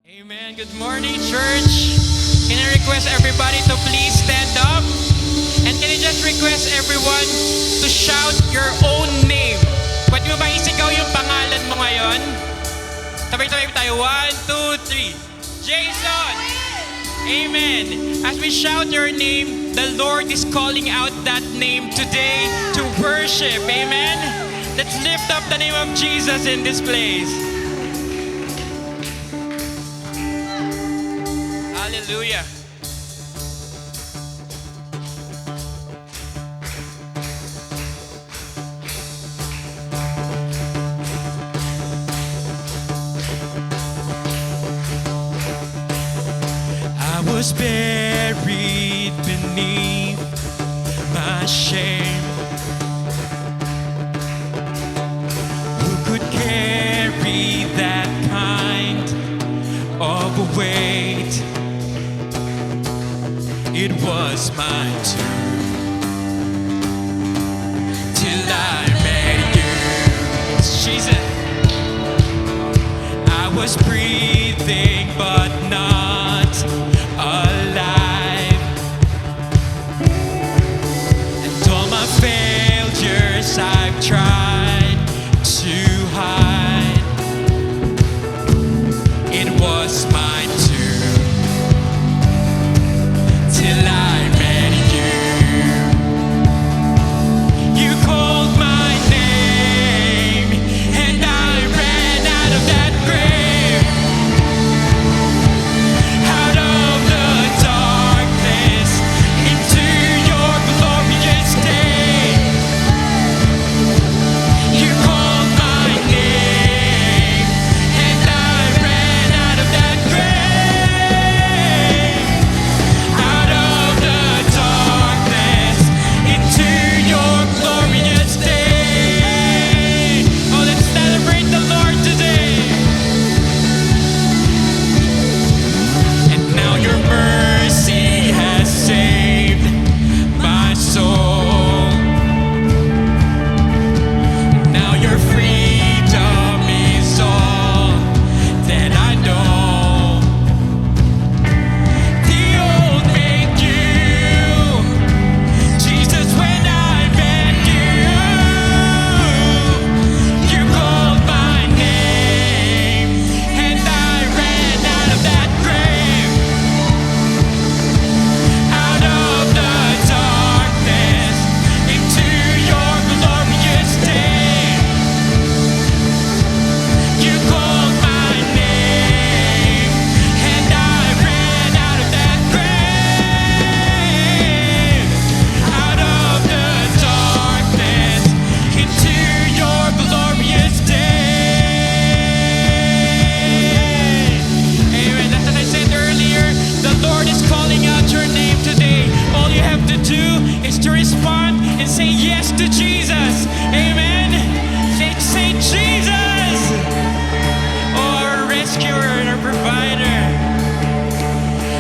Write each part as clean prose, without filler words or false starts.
Amen. Good morning, church. Can I request everybody to please stand up? And can I just request everyone to shout your own name? Pwede mo bang isigaw yung pangalan mo ngayon? Sabay-sabay tayo. 1, 2, 3. Jason! Amen. As we shout your name, the Lord is calling out that name today to worship. Amen. Let's lift up the name of Jesus in this place. Hallelujah. I was buried beneath my shame. Who could carry that kind of a weight? It was my turn till I met you. Jesus, I was breathing but not alive, and all my failures I've tried to hide. It was my turn till I met you. You called my name, and I ran out of that grave, out of the darkness into your glorious day. You called my name, and I ran out of that grave, out of the darkness into your glorious day. Oh, let's celebrate the Lord today. And now your mercy has saved my soul. Now your freedom is all that I know. The old made new, Jesus, when I met you. You called my name, and I ran out of that grave, out of the darkness into your glorious day. You called my name, and I ran out of that grave, out of the darkness into your glorious day. Amen. As I said earlier, the Lord is calling out your name today. All you have to do is to respond and say yes to Jesus. Amen. Say Jesus, our rescuer and our provider.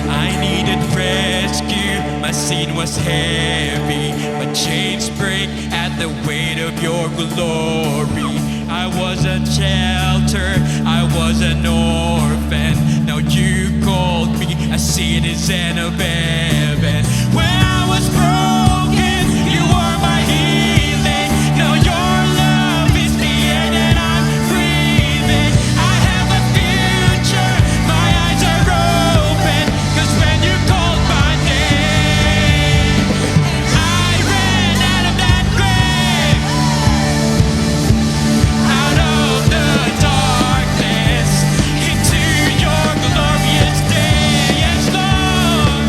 I needed rescue, my sin was heavy, my chains break at the weight of your glory. I was a shelter, I was an orphan, now you called me a citizen of heaven. When I was broken, you are my healing, now your love is the air that I'm breathing. I have a future, my eyes are open, 'cause when you called my name, I ran out of that grave, out of the darkness into your glorious day. Yes, Lord.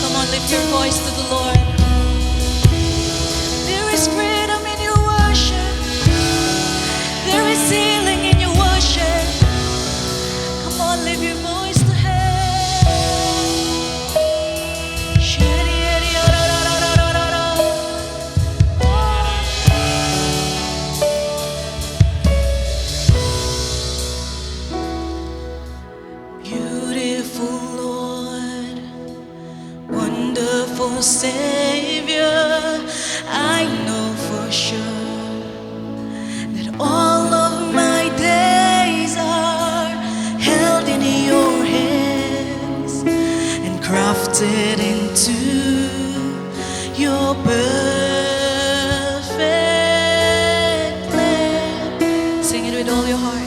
Come on, lift your voice to the Lord. There is freedom in your worship. There is healing in your worship. Come on, lift your voice to Beautiful Lord, wonderful Savior, I know for sure that all of my days are held in your hands and crafted into your perfect plan. Sing it with all your heart.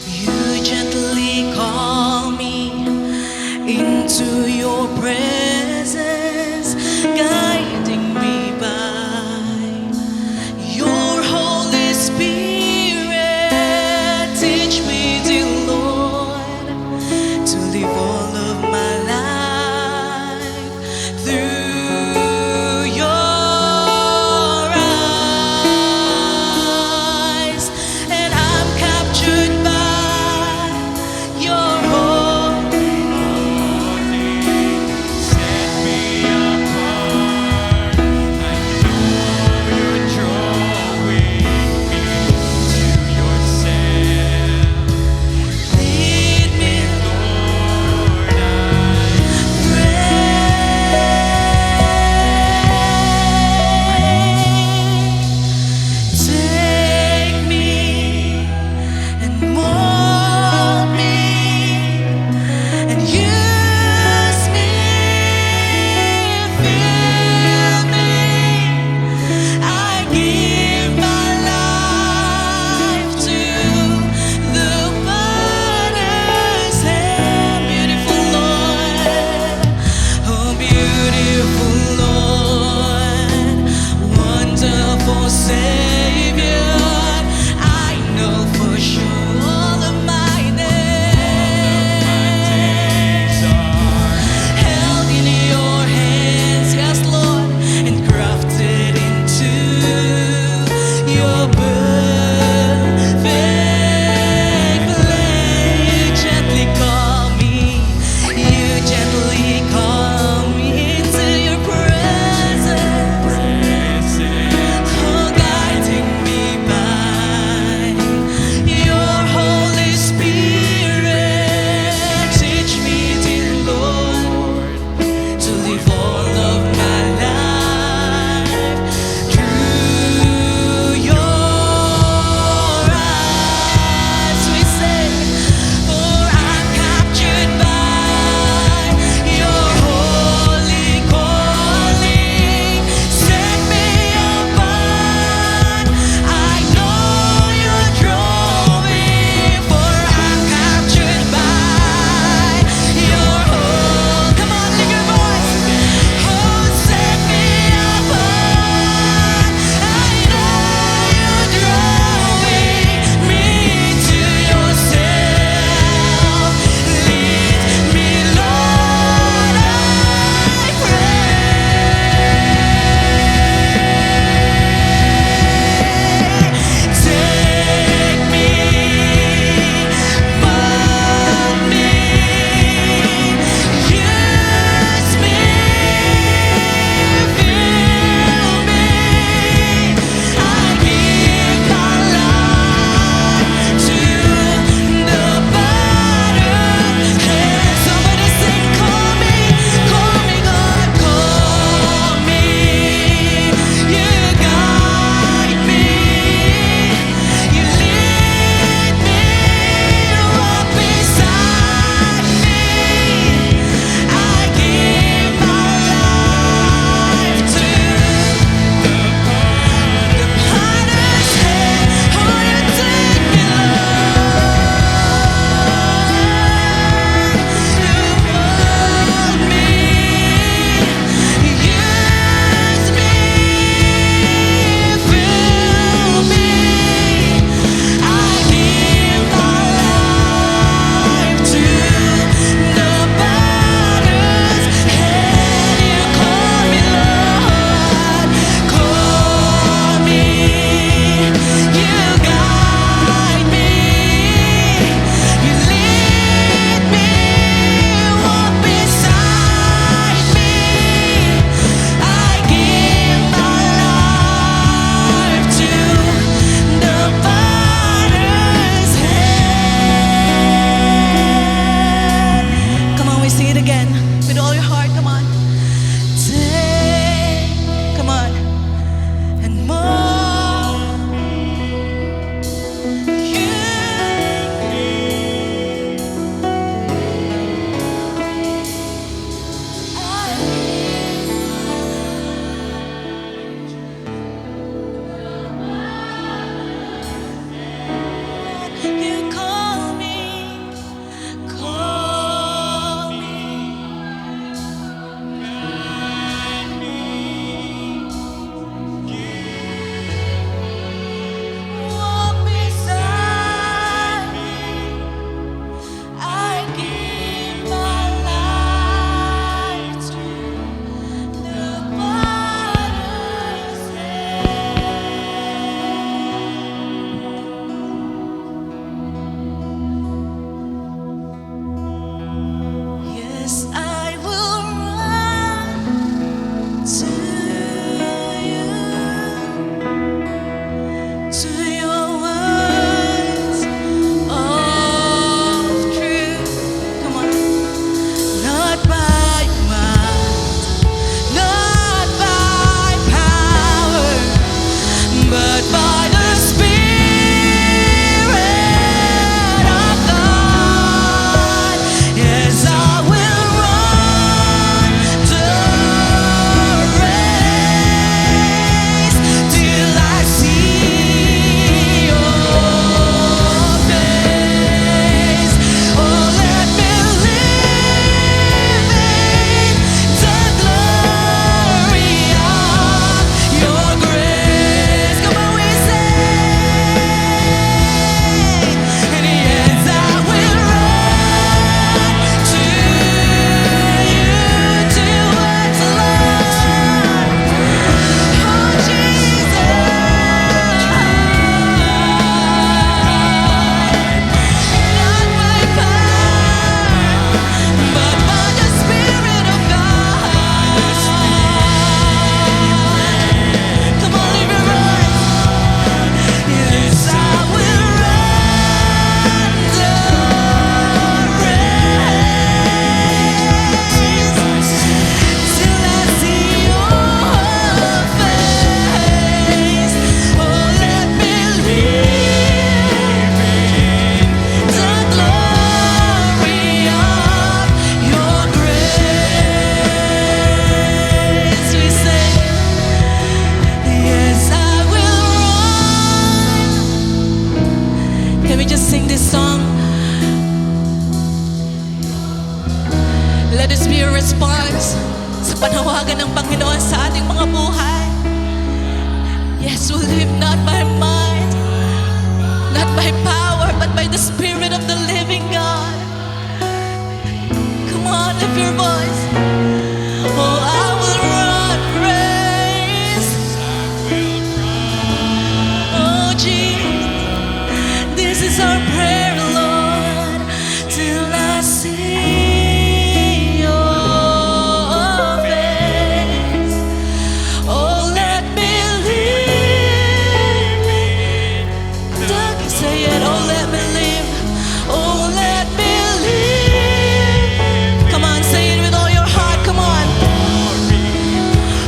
You gently call me into your presence, guiding me by your Holy Spirit. Teach me, dear Lord, to live all of my life through your yes sa panawagan ng Panginoon sa ating mga buhay. Yes, we'll live not by might, not by power, but by the Spirit of the living God. Come on, lift your voice. Oh, I will run race. Oh, Jesus, this is our prayer, Lord, till I see your face. Oh, let me live. Say it. Oh, let me live. Oh, let me live. Come on, say it with all your heart. Come on.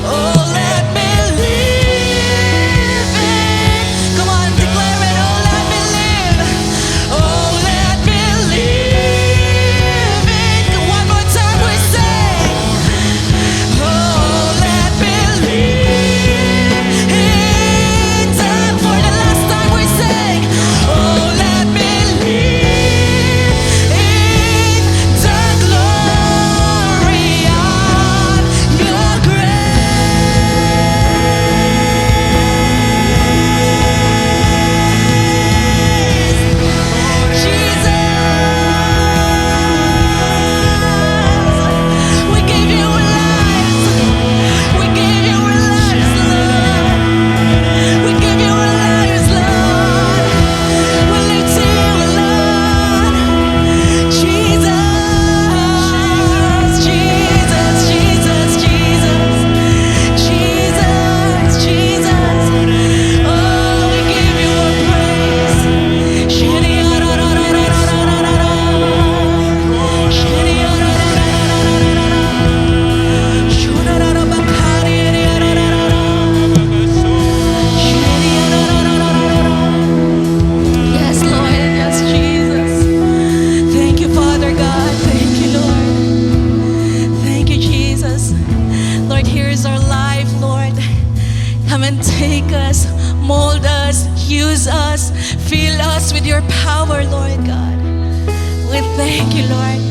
Oh, let me live. Come on, declare it. Oh, let me live. Oh, let me live. One more time we say. Oh, let me live. Time for the last time we sing. Oh, let me live in the glory of your grace. Jesus, we give you our lives. We give you our lives, Lord. We give you our lives, Lord. We live to you, Lord. Jesus, Jesus, Jesus, Jesus, Jesus, Jesus. Oh, we give you our praise. Yes, Lord. Yes, Jesus. Thank you, Father God. Thank you, Lord. Thank you, Jesus. Lord, here is our life, Lord. Come and take us, mold us, use us, fill us with your power, Lord God. We thank you, Lord.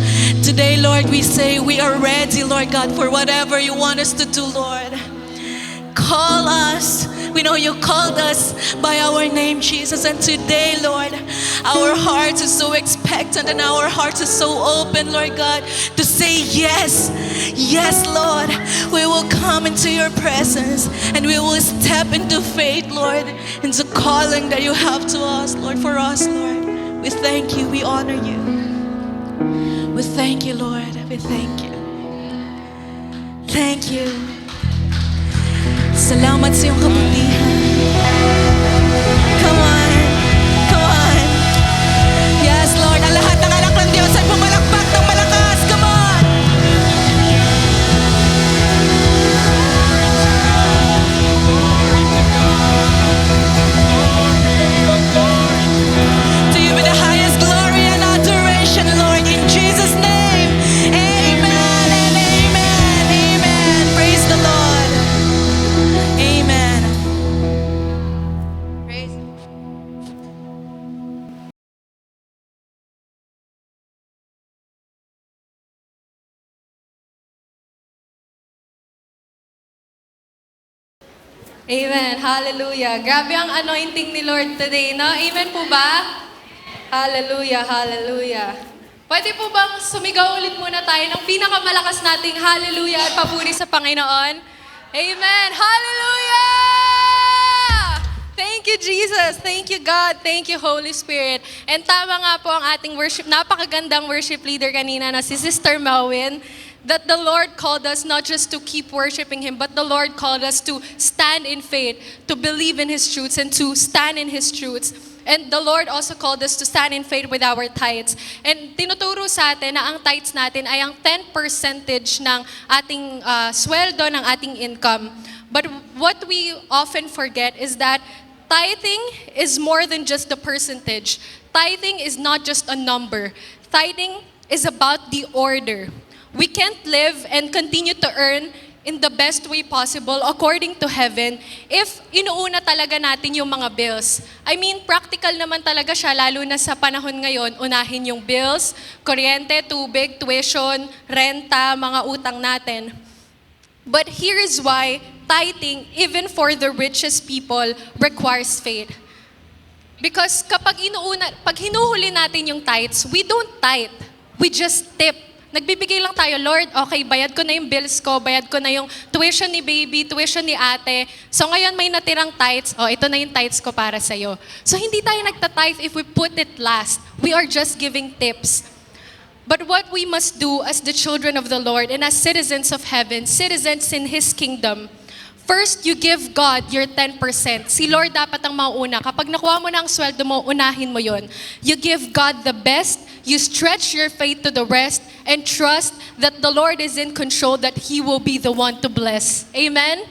Today, Lord, we say we are ready, Lord God, for whatever you want us to do, Lord. Call us. We know you called us by our name, Jesus. And today, Lord, our hearts are so expectant and our hearts are so open, Lord God, to say yes. Yes, Lord. We will come into your presence and we will step into faith, Lord, into calling that you have to us, Lord, for us, Lord. We thank you. We honor you. We thank you, Lord. We thank you. Thank you. Salamat sa iyong kabutihan. Come on. Come on. Yes, Lord. Ang lahat ng anak ng Diyos ay pumalakpak ng malakas. Come on. To you be the highest glory and adoration, Lord. In Jesus' name. Amen and amen. Amen. Praise the Lord. Amen. Praise. Amen. Hallelujah. Grabe ang anointing ni Lord today, no? Amen po ba? Hallelujah. Hallelujah. Pwede po bang sumigaw ulit muna tayo ng pinakamalakas nating hallelujah at papuri sa Panginoon? Amen. Hallelujah! Thank you, Jesus. Thank you, God. Thank you, Holy Spirit. And tama nga po ang ating worship, napakagandang worship leader kanina na si Sister Mawin, that the Lord called us not just to keep worshiping Him, but the Lord called us to stand in faith, to believe in His truths, and to stand in His truths. And the Lord also called us to stand in faith with our tithes. And tinuturo sa atin na ang tithes natin ay ang 10% ng ating sweldo, ng ating income. But what we often forget is that tithing is more than just the percentage. Tithing is not just a number. Tithing is about the order. We can't live and continue to earn in the best way possible according to heaven if inuuna talaga natin yung mga bills. I mean, practical naman talaga siya, lalo na sa panahon ngayon, unahin yung bills, kuryente, tubig, tuition, renta, mga utang natin. But here is why tithing, even for the richest people, requires faith. Because pag hinuhuli natin yung tithes, we don't tithe. We just tip. Nagbibigay lang tayo, Lord, okay, bayad ko na yung bills ko, bayad ko na yung tuition ni baby, tuition ni ate. So ngayon may natirang tithes, ito na yung tithes ko para sa'yo. So hindi tayo nagta-tithe if we put it last. We are just giving tips. But what we must do as the children of the Lord and as citizens of heaven, citizens in His kingdom, first, you give God your 10%. Si Lord dapat ang mauna. Kapag nakuha mo na ang sweldo mo, unahin mo yon. You give God the best, you stretch your faith to the rest, and trust that the Lord is in control, that He will be the one to bless. Amen?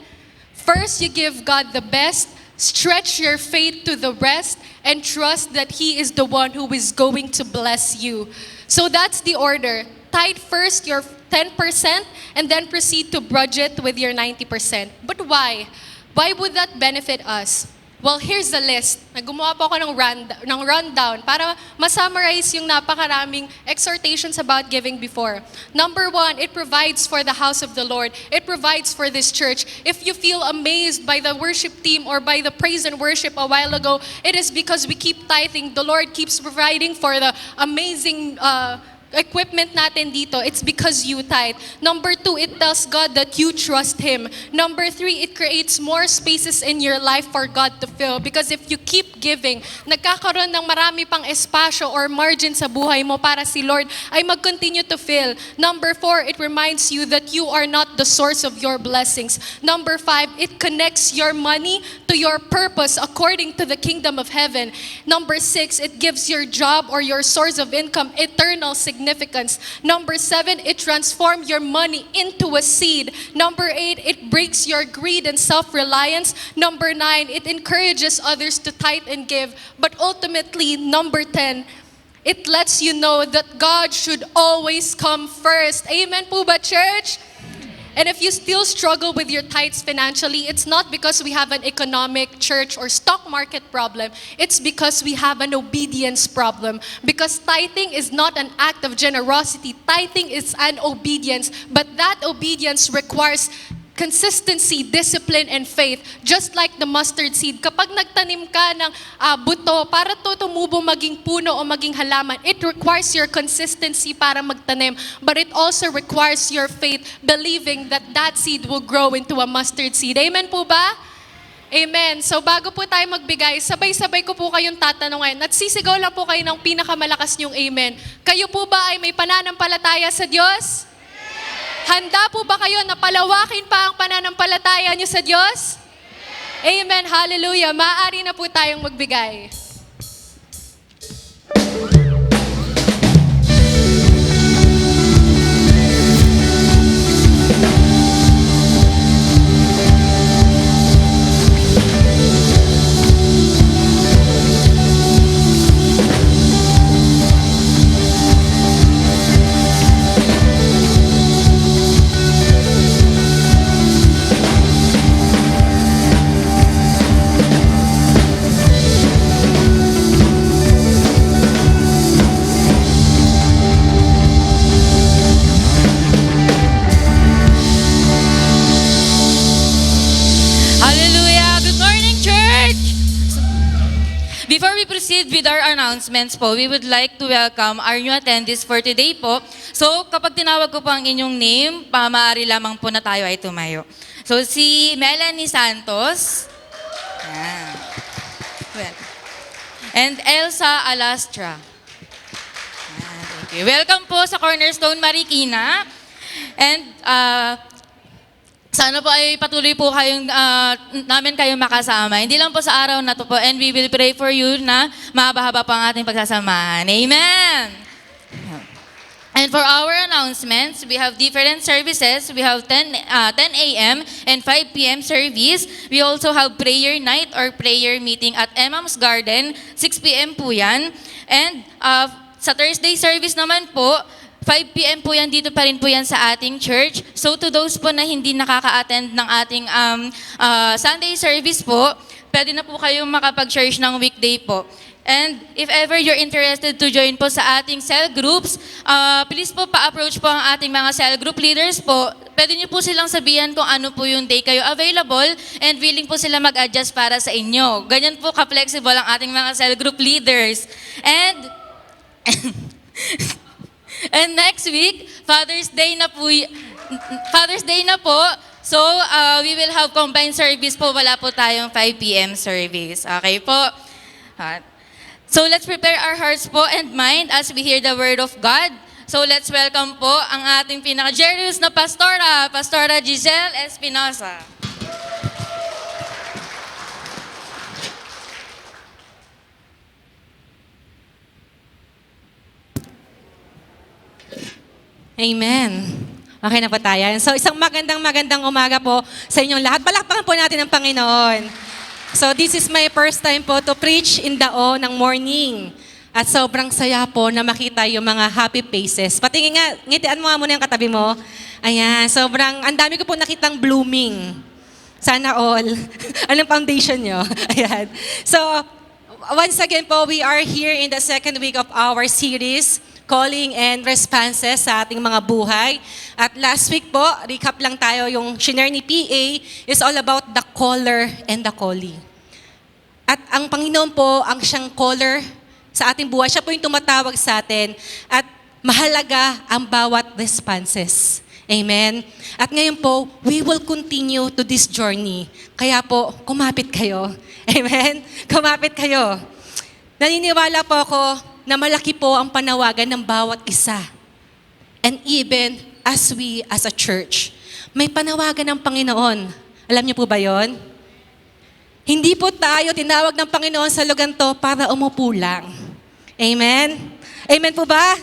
First, you give God the best, stretch your faith to the rest, and trust that He is the one who is going to bless you. So that's the order. Tithe first your 10% and then proceed to budget with your 90%. But why? Why would that benefit us? Well, here's the list. Gumawa po ako ng rundown para ma-summarize yung napakaraming exhortations about giving before. Number 1, it provides for the house of the Lord. It provides for this church. If you feel amazed by the worship team or by the praise and worship a while ago, it is because we keep tithing. The Lord keeps providing for the amazing equipment natin dito. It's because you tithe. Number 2, it tells God that you trust Him. Number 3, it creates more spaces in your life for God to fill. Because if you keep giving, nagkakaroon ng marami pang espasyo or margin sa buhay mo para si Lord ay mag-continue to fill. Number 4, it reminds you that you are not the source of your blessings. Number 5, it connects your money to your purpose according to the kingdom of heaven. Number 6, it gives your job or your source of income eternal significance. Number 7, it transforms your money into a seed. Number 8, it breaks your greed and self-reliance. Number 9, it encourages others to tithe and give. But ultimately, number 10, it lets you know that God should always come first. Amen po ba, church? And if you still struggle with your tithes financially, it's not because we have an economic, church, or stock market problem. It's because we have an obedience problem. Because tithing is not an act of generosity. Tithing is an obedience. But that obedience requires consistency, discipline, and faith. Just like the mustard seed. Kapag nagtanim ka ng buto, para to tumubo maging puno o maging halaman, it requires your consistency para magtanim. But it also requires your faith, believing that that seed will grow into a mustard seed. Amen po ba? Amen. So bago po tayo magbigay, sabay-sabay ko po kayong tatanungin at sisigaw lang po kayo ng pinakamalakas niyong amen. Kayo po ba ay may pananampalataya sa Diyos? Handa po ba kayo na palawakin pa ang pananampalataya niyo sa Diyos? Amen. Hallelujah. Maaari na po tayong magbigay. Before we proceed with our announcements po, we would like to welcome our new attendees for today po. So kapag tinawag ko po ang inyong name, maaari lamang po na tayo ay tumayo. So si Melanie Santos. Yan. Well. And Elsa Alastra. Yan, thank you. Welcome po sa Cornerstone Marikina. And sana po ay patuloy po namin kayong makasama. Hindi lang po sa araw na to po. And we will pray for you na mahaba-haba po ang ating pagsasamahan. Amen! And for our announcements, we have different services. We have 10 a.m. and 5 p.m. service. We also have prayer night or prayer meeting at Emma's Garden. 6 p.m. po yan. And sa Thursday service naman po, 5 p.m. po yan, dito pa rin po yan sa ating church. So to those po na hindi nakaka-attend ng ating Sunday service po, pwede na po kayong makapag-church ng weekday po. And if ever you're interested to join po sa ating cell groups, please po pa-approach po ang ating mga cell group leaders po. Pwede niyo po silang sabihan kung ano po yung day kayo available and willing po sila mag-adjust para sa inyo. Ganyan po ka-flexible ang ating mga cell group leaders. And and next week, Father's Day na po. So, we will have combined service po. Wala po tayong 5 p.m. service. Okay po? So, let's prepare our hearts po and mind as we hear the Word of God. So, let's welcome po ang ating pinaka-generous na pastora, Pastora Giselle Espinosa. Amen. Okay na po tayo. So isang magandang umaga po sa inyong lahat. Palakpakan po natin ang Panginoon. So this is my first time po to preach in Dao ng morning. At sobrang saya po na makita yung mga happy faces. Patingin nga, ngitian mo nga muna yung katabi mo. Ayan, ang dami ko po nakitang blooming. Sana all. Anong foundation nyo? Ayan. So, once again po, we are here in the second week of our series, Calling and Responses sa ating mga buhay. At last week po, recap lang tayo, yung shinare ni PA is all about the caller and the calling. At ang Panginoon po, ang siyang caller sa ating buhay, siya po yung tumatawag sa atin at mahalaga ang bawat responses. Amen? At ngayon po, we will continue to this journey. Kaya po, kumapit kayo. Amen? Kumapit kayo. Naniniwala po ako na malaki po ang panawagan ng bawat isa. And even as we as a church, may panawagan ng Panginoon. Alam niyo po ba yon? Hindi po tayo tinawag ng Panginoon sa lugar to para umupo lang. Amen? Amen po ba?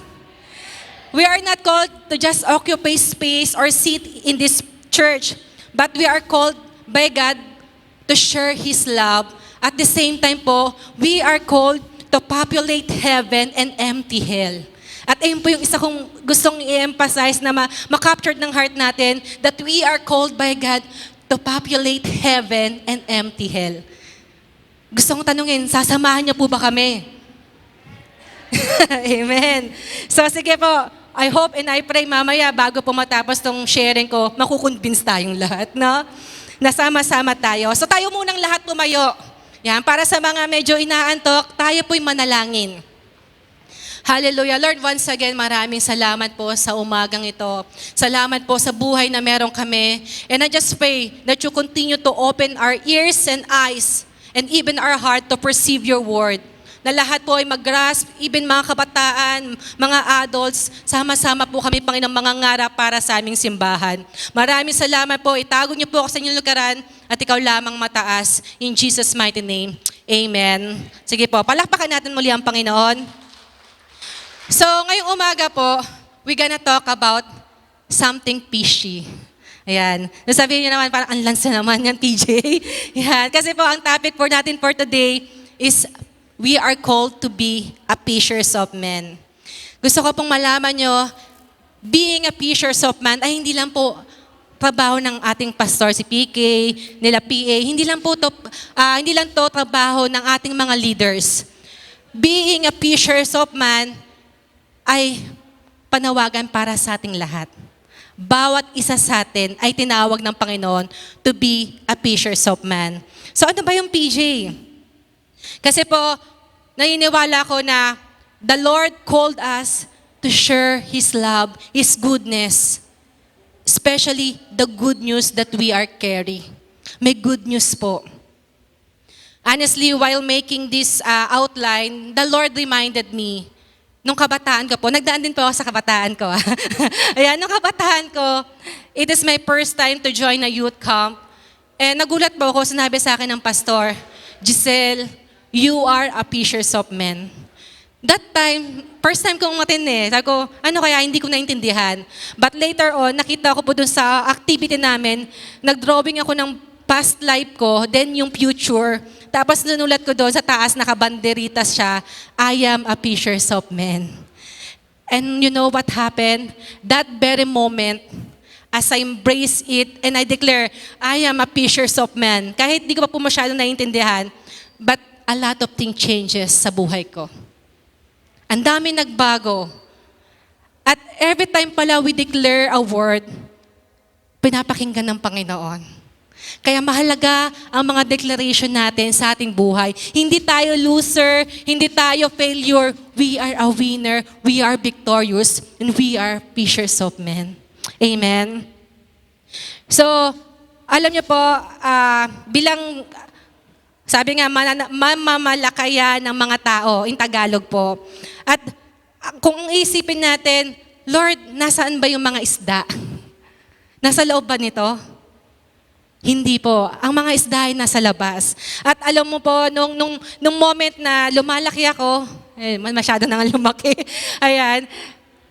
We are not called to just occupy space or sit in this church, but we are called by God to share His love. At the same time po, we are called to populate heaven and empty hell. At ayun po yung isa kong gustong i-emphasize na ma-captured ng heart natin, that we are called by God to populate heaven and empty hell. Gusto kong tanungin, sasamahan niyo po ba kami? Amen. So sige po, I hope and I pray mamaya bago po matapos tong sharing ko, makukonvince tayong lahat, no? Nasama-sama tayo. So tayo munang lahat tumayo. Yan, para sa mga medyo inaantok, tayo po'y manalangin. Hallelujah. Lord, once again, maraming salamat po sa umagang ito. Salamat po sa buhay na meron kami. And I just pray that you continue to open our ears and eyes and even our heart to perceive your word. Na lahat po ay mag-grasp, even mga kabataan, mga adults, sama-sama po kami, Panginoon, mga ngarap para sa aming simbahan. Maraming salamat po. Itago niyo po ako sa inyong lugaran at ikaw lamang mataas. In Jesus' mighty name, amen. Sige po, palakpakan natin muli ang Panginoon. So, ngayong umaga po, we're gonna talk about something fishy. Ayan. Nasabihin niyo naman, parang ang lansa naman yan, TJ. Ayan. Kasi po, ang topic for natin for today is we are called to be a fishers of men. Gusto ko pong malaman nyo, being a fishers of men ay hindi lang po trabaho ng ating pastor, si PK, nila PA, hindi lang to trabaho ng ating mga leaders. Being a fishers of men ay panawagan para sa ating lahat. Bawat isa sa atin ay tinawag ng Panginoon to be a fishers of men. So ano ba yung PJ? Kasi po, naniniwala ko na the Lord called us to share His love, His goodness, especially the good news that we are carrying. May good news po. Honestly, while making this outline, the Lord reminded me, nung kabataan ko po, nagdaan din po ako sa kabataan ko. Ayan, nung kabataan ko, it is my first time to join a youth camp. And nagulat po ako, sinabi sa akin ng pastor, Giselle, you are a fishers of men. That time, first time kong umattend sabi ko, ano kaya, hindi ko naintindihan. But later on, nakita ko po dun sa activity namin, nag-drawing ako ng past life ko, then yung future. Tapos nanulat ko doon sa taas, nakabanderitas siya, I am a fishers of men. And you know what happened? That very moment, as I embrace it and I declare, I am a fisher of men. Kahit di ko pa po masyadong naiintindihan, but a lot of things changes sa buhay ko. Ang dami nagbago. At every time pala we declare a word, pinapakinggan ng Panginoon. Kaya mahalaga ang mga declaration natin sa ating buhay. Hindi tayo loser, hindi tayo failure. We are a winner, we are victorious, and we are fishers of men. Amen. So, alam niyo po, bilang, sabi nga, mamamalakaya ng mga tao, in Tagalog po. At kung isipin natin, Lord, nasaan ba yung mga isda? Nasa loob ba nito? Hindi po. Ang mga isda ay nasa labas. At alam mo po, nung moment na lumalaki ako, masyado na nga lumaki, ayan,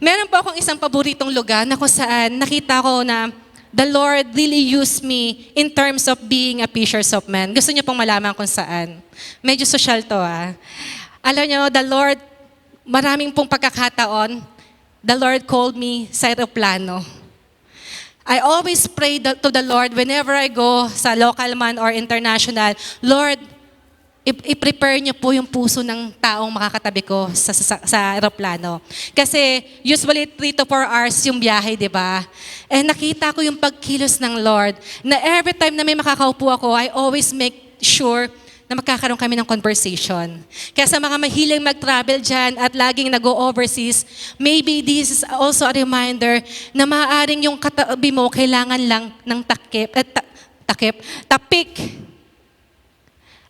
meron po akong isang paboritong lugar na kung saan nakita ko na the Lord really used me in terms of being a fisher of men. Gusto niyo pong malaman kung saan? Medyo social to Alam niyo, the Lord, maraming pong pagkakataon, the Lord called me sa aeroplano. I always pray to the Lord whenever I go sa local man or international, Lord, i-prepare niyo po yung puso ng taong makakatabi ko sa aeroplano. Kasi usually 3 to 4 hours yung biyahe, di ba? And nakita ko yung pagkilos ng Lord na every time na may makakaupo ako, I always make sure na magkakaroon kami ng conversation. Kaya sa mga mahiling mag-travel dyan at laging nag-o-overseas, maybe this is also a reminder na maaaring yung katabi mo kailangan lang ng tapik.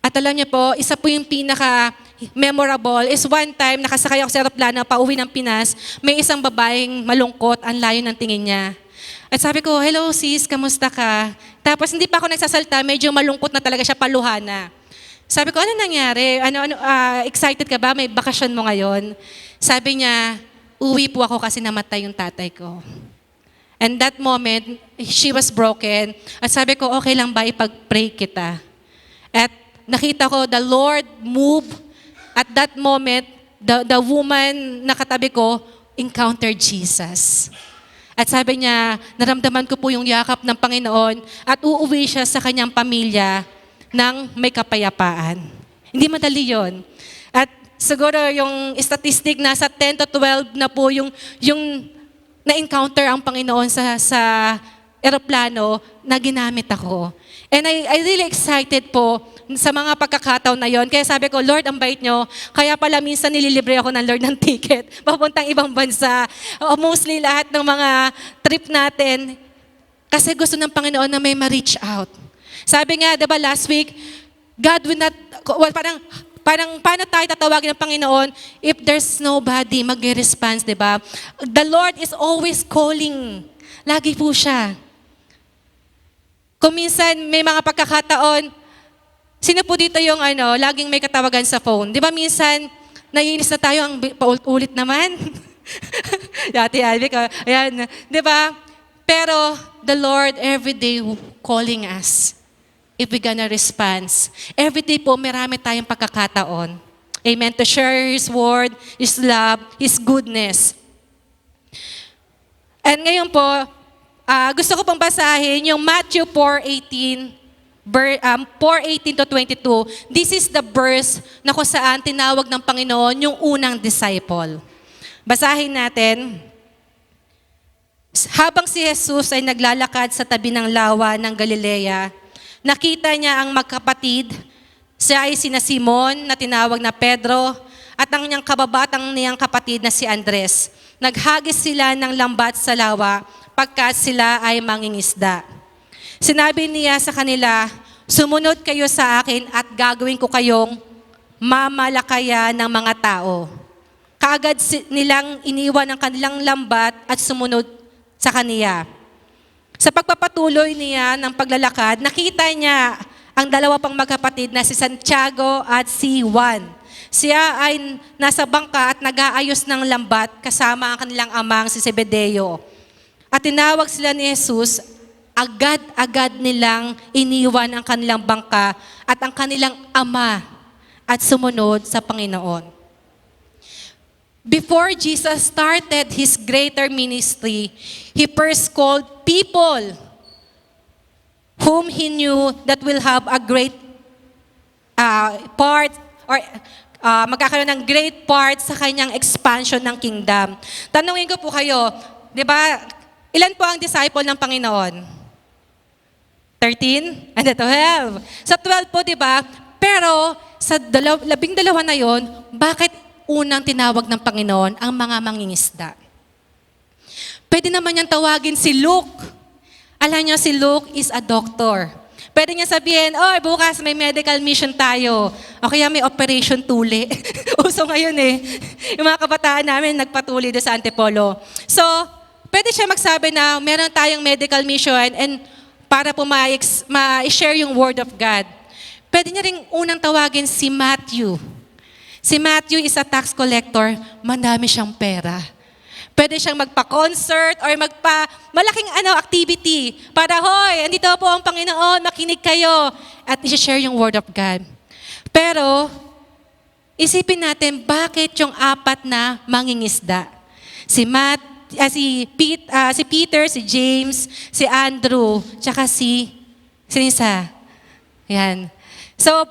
At alam niyo po, isa po yung pinaka-memorable is one time, nakasakay ako sa aeroplano, pauwi ng Pinas, may isang babaeng malungkot, ang layo ng tingin niya. At sabi ko, hello sis, kamusta ka? Tapos hindi pa ako nagsasalta, medyo malungkot na talaga siya, paluha na. Sabi ko, ano nangyari? Excited ka ba? May bakasyon mo ngayon? Sabi niya, uwi po ako kasi namatay yung tatay ko. And that moment, she was broken. At sabi ko, okay lang ba ipag-pray kita? At nakita ko, the Lord move. At that moment, the woman na katabi ko encountered Jesus. At sabi niya, naramdaman ko po yung yakap ng Panginoon at uuwi siya sa kanyang pamilya ng may kapayapaan. Hindi madali yon. At siguro yung statistic, nasa 10 to 12 na po yung na-encounter ang Panginoon sa eroplano na ginamit ako. And I really excited po sa mga pagkakataon na yon. Kaya sabi ko, Lord, ang bait nyo. Kaya pala minsan nililibre ako ng Lord ng ticket. Papuntang ibang bansa. Mostly lahat ng mga trip natin. Kasi gusto ng Panginoon na may ma-reach out. Sabi nga, diba last week, God will not, parang paano tayo tatawagin ng Panginoon if there's nobody mag-response, diba? The Lord is always calling. Lagi po siya. Kung minsan may mga pagkakataon, sino po dito yung laging may katawagan sa phone? Di ba minsan, naiinis na tayo, ang paulit naman. Dati Alvin, ayan. Di ba? Pero the Lord every day calling us. If we're gonna respond. Every day po, marami tayong pagkakataon. Amen. To share His word, His love, His goodness. And ngayon po, gusto ko pong basahin yung Matthew 4:18 to 22. This is the verse na kung saan tinawag ng Panginoon yung unang disciple. Basahin natin. Habang si Jesus ay naglalakad sa tabi ng lawa ng Galilea, nakita niya ang magkapatid. Siya ay sina Simon na tinawag na Pedro at ang niyang kababatang niyang kapatid na si Andres. Naghagis sila ng lambat sa lawa pagkat sila ay mangingisda. Sinabi niya sa kanila, sumunod kayo sa akin at gagawin ko kayong mamalakaya ng mga tao. Kaagad nilang iniwan ang kanilang lambat at sumunod sa kaniya. Sa pagpapatuloy niya ng paglalakad, nakita niya ang dalawa pang magkapatid na si Santiago at si Juan. Siya ay nasa bangka at nag-aayos ng lambat kasama ang kanilang amang si Zebedeo. At tinawag sila ni Jesus, agad-agad nilang iniwan ang kanilang bangka at ang kanilang ama at sumunod sa Panginoon. before Jesus started His greater ministry, He first called people whom He knew that will have a great part or magkakaroon ng great part sa kanyang expansion ng kingdom. Tanungin ko po kayo, di ba, ilan po ang disciple ng Panginoon? 13? And 12. Sa 12 po, di ba? Pero sa 12 na yon, bakit unang tinawag ng Panginoon ang mga mangingisda? Pwede naman niyang tawagin si Luke. Alam niyo, si Luke is a doctor. Pwede niya sabihin, oh, bukas may medical mission tayo. O kaya may operation tuli. Uso ngayon eh. Yung mga kabataan namin nagpatuli doon sa Antipolo. So, pwede siya magsabi na meron tayong medical mission and para po ma-share yung word of God. Pwede niya rin unang tawagin si Matthew. Si Matthew is a tax collector, madami siyang pera. Pwede siyang magpa-concert or malaking activity para, hoy, andito po ang Panginoon, makinig kayo at i-share yung word of God. Pero, isipin natin, bakit yung apat na mangingisda? Si Peter, si James, si Andrew, tsaka si isa. Yan. So,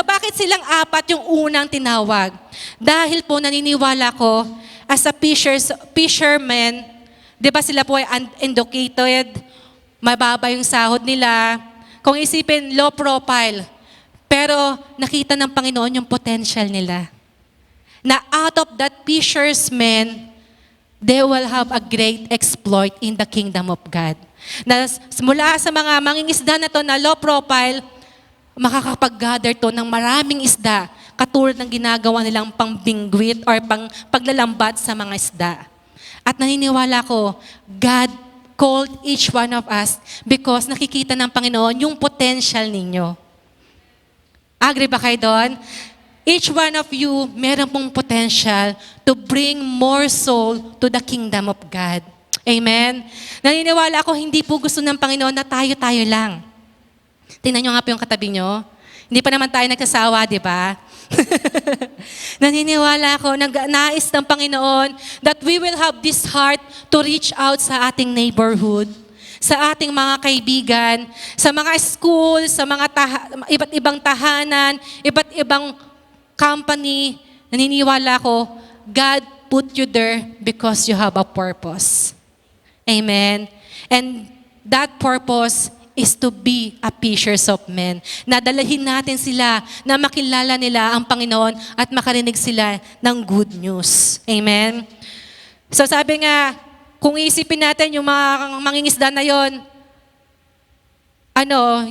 bakit silang apat yung unang tinawag? Dahil po naniniwala ko, as a fisherman, di ba sila po ay uneducated, mababa yung sahod nila. Kung isipin, low profile. Pero nakita ng Panginoon yung potential nila. Na out of that fishermen, they will have a great exploit in the kingdom of God. Na mula sa mga mangingisda na to na low profile, makakapag-gather to ng maraming isda, katulad ng ginagawa nilang pangbingwit or paglalambat sa mga isda. At naniniwala ko, God called each one of us because nakikita ng Panginoon yung potential ninyo. Agree ba kayo doon? Each one of you, meron pong potential to bring more soul to the kingdom of God. Amen? Naniniwala ako, hindi po gusto ng Panginoon na tayo-tayo lang. Tingnan nyo nga po yung katabi nyo. Hindi pa naman tayo nagsasawa, di ba? Naniniwala ako, nais ng Panginoon that we will have this heart to reach out sa ating neighborhood, sa ating mga kaibigan, sa mga school, sa mga iba't ibang tahanan, iba't ibang company. Naniniwala ko, God put you there because you have a purpose. Amen. And that purpose is to be a fishers of men. Nadalahin natin sila na makilala nila ang Panginoon at makarinig sila ng good news. Amen? So sabi nga, kung isipin natin yung mga mangingisda na yon,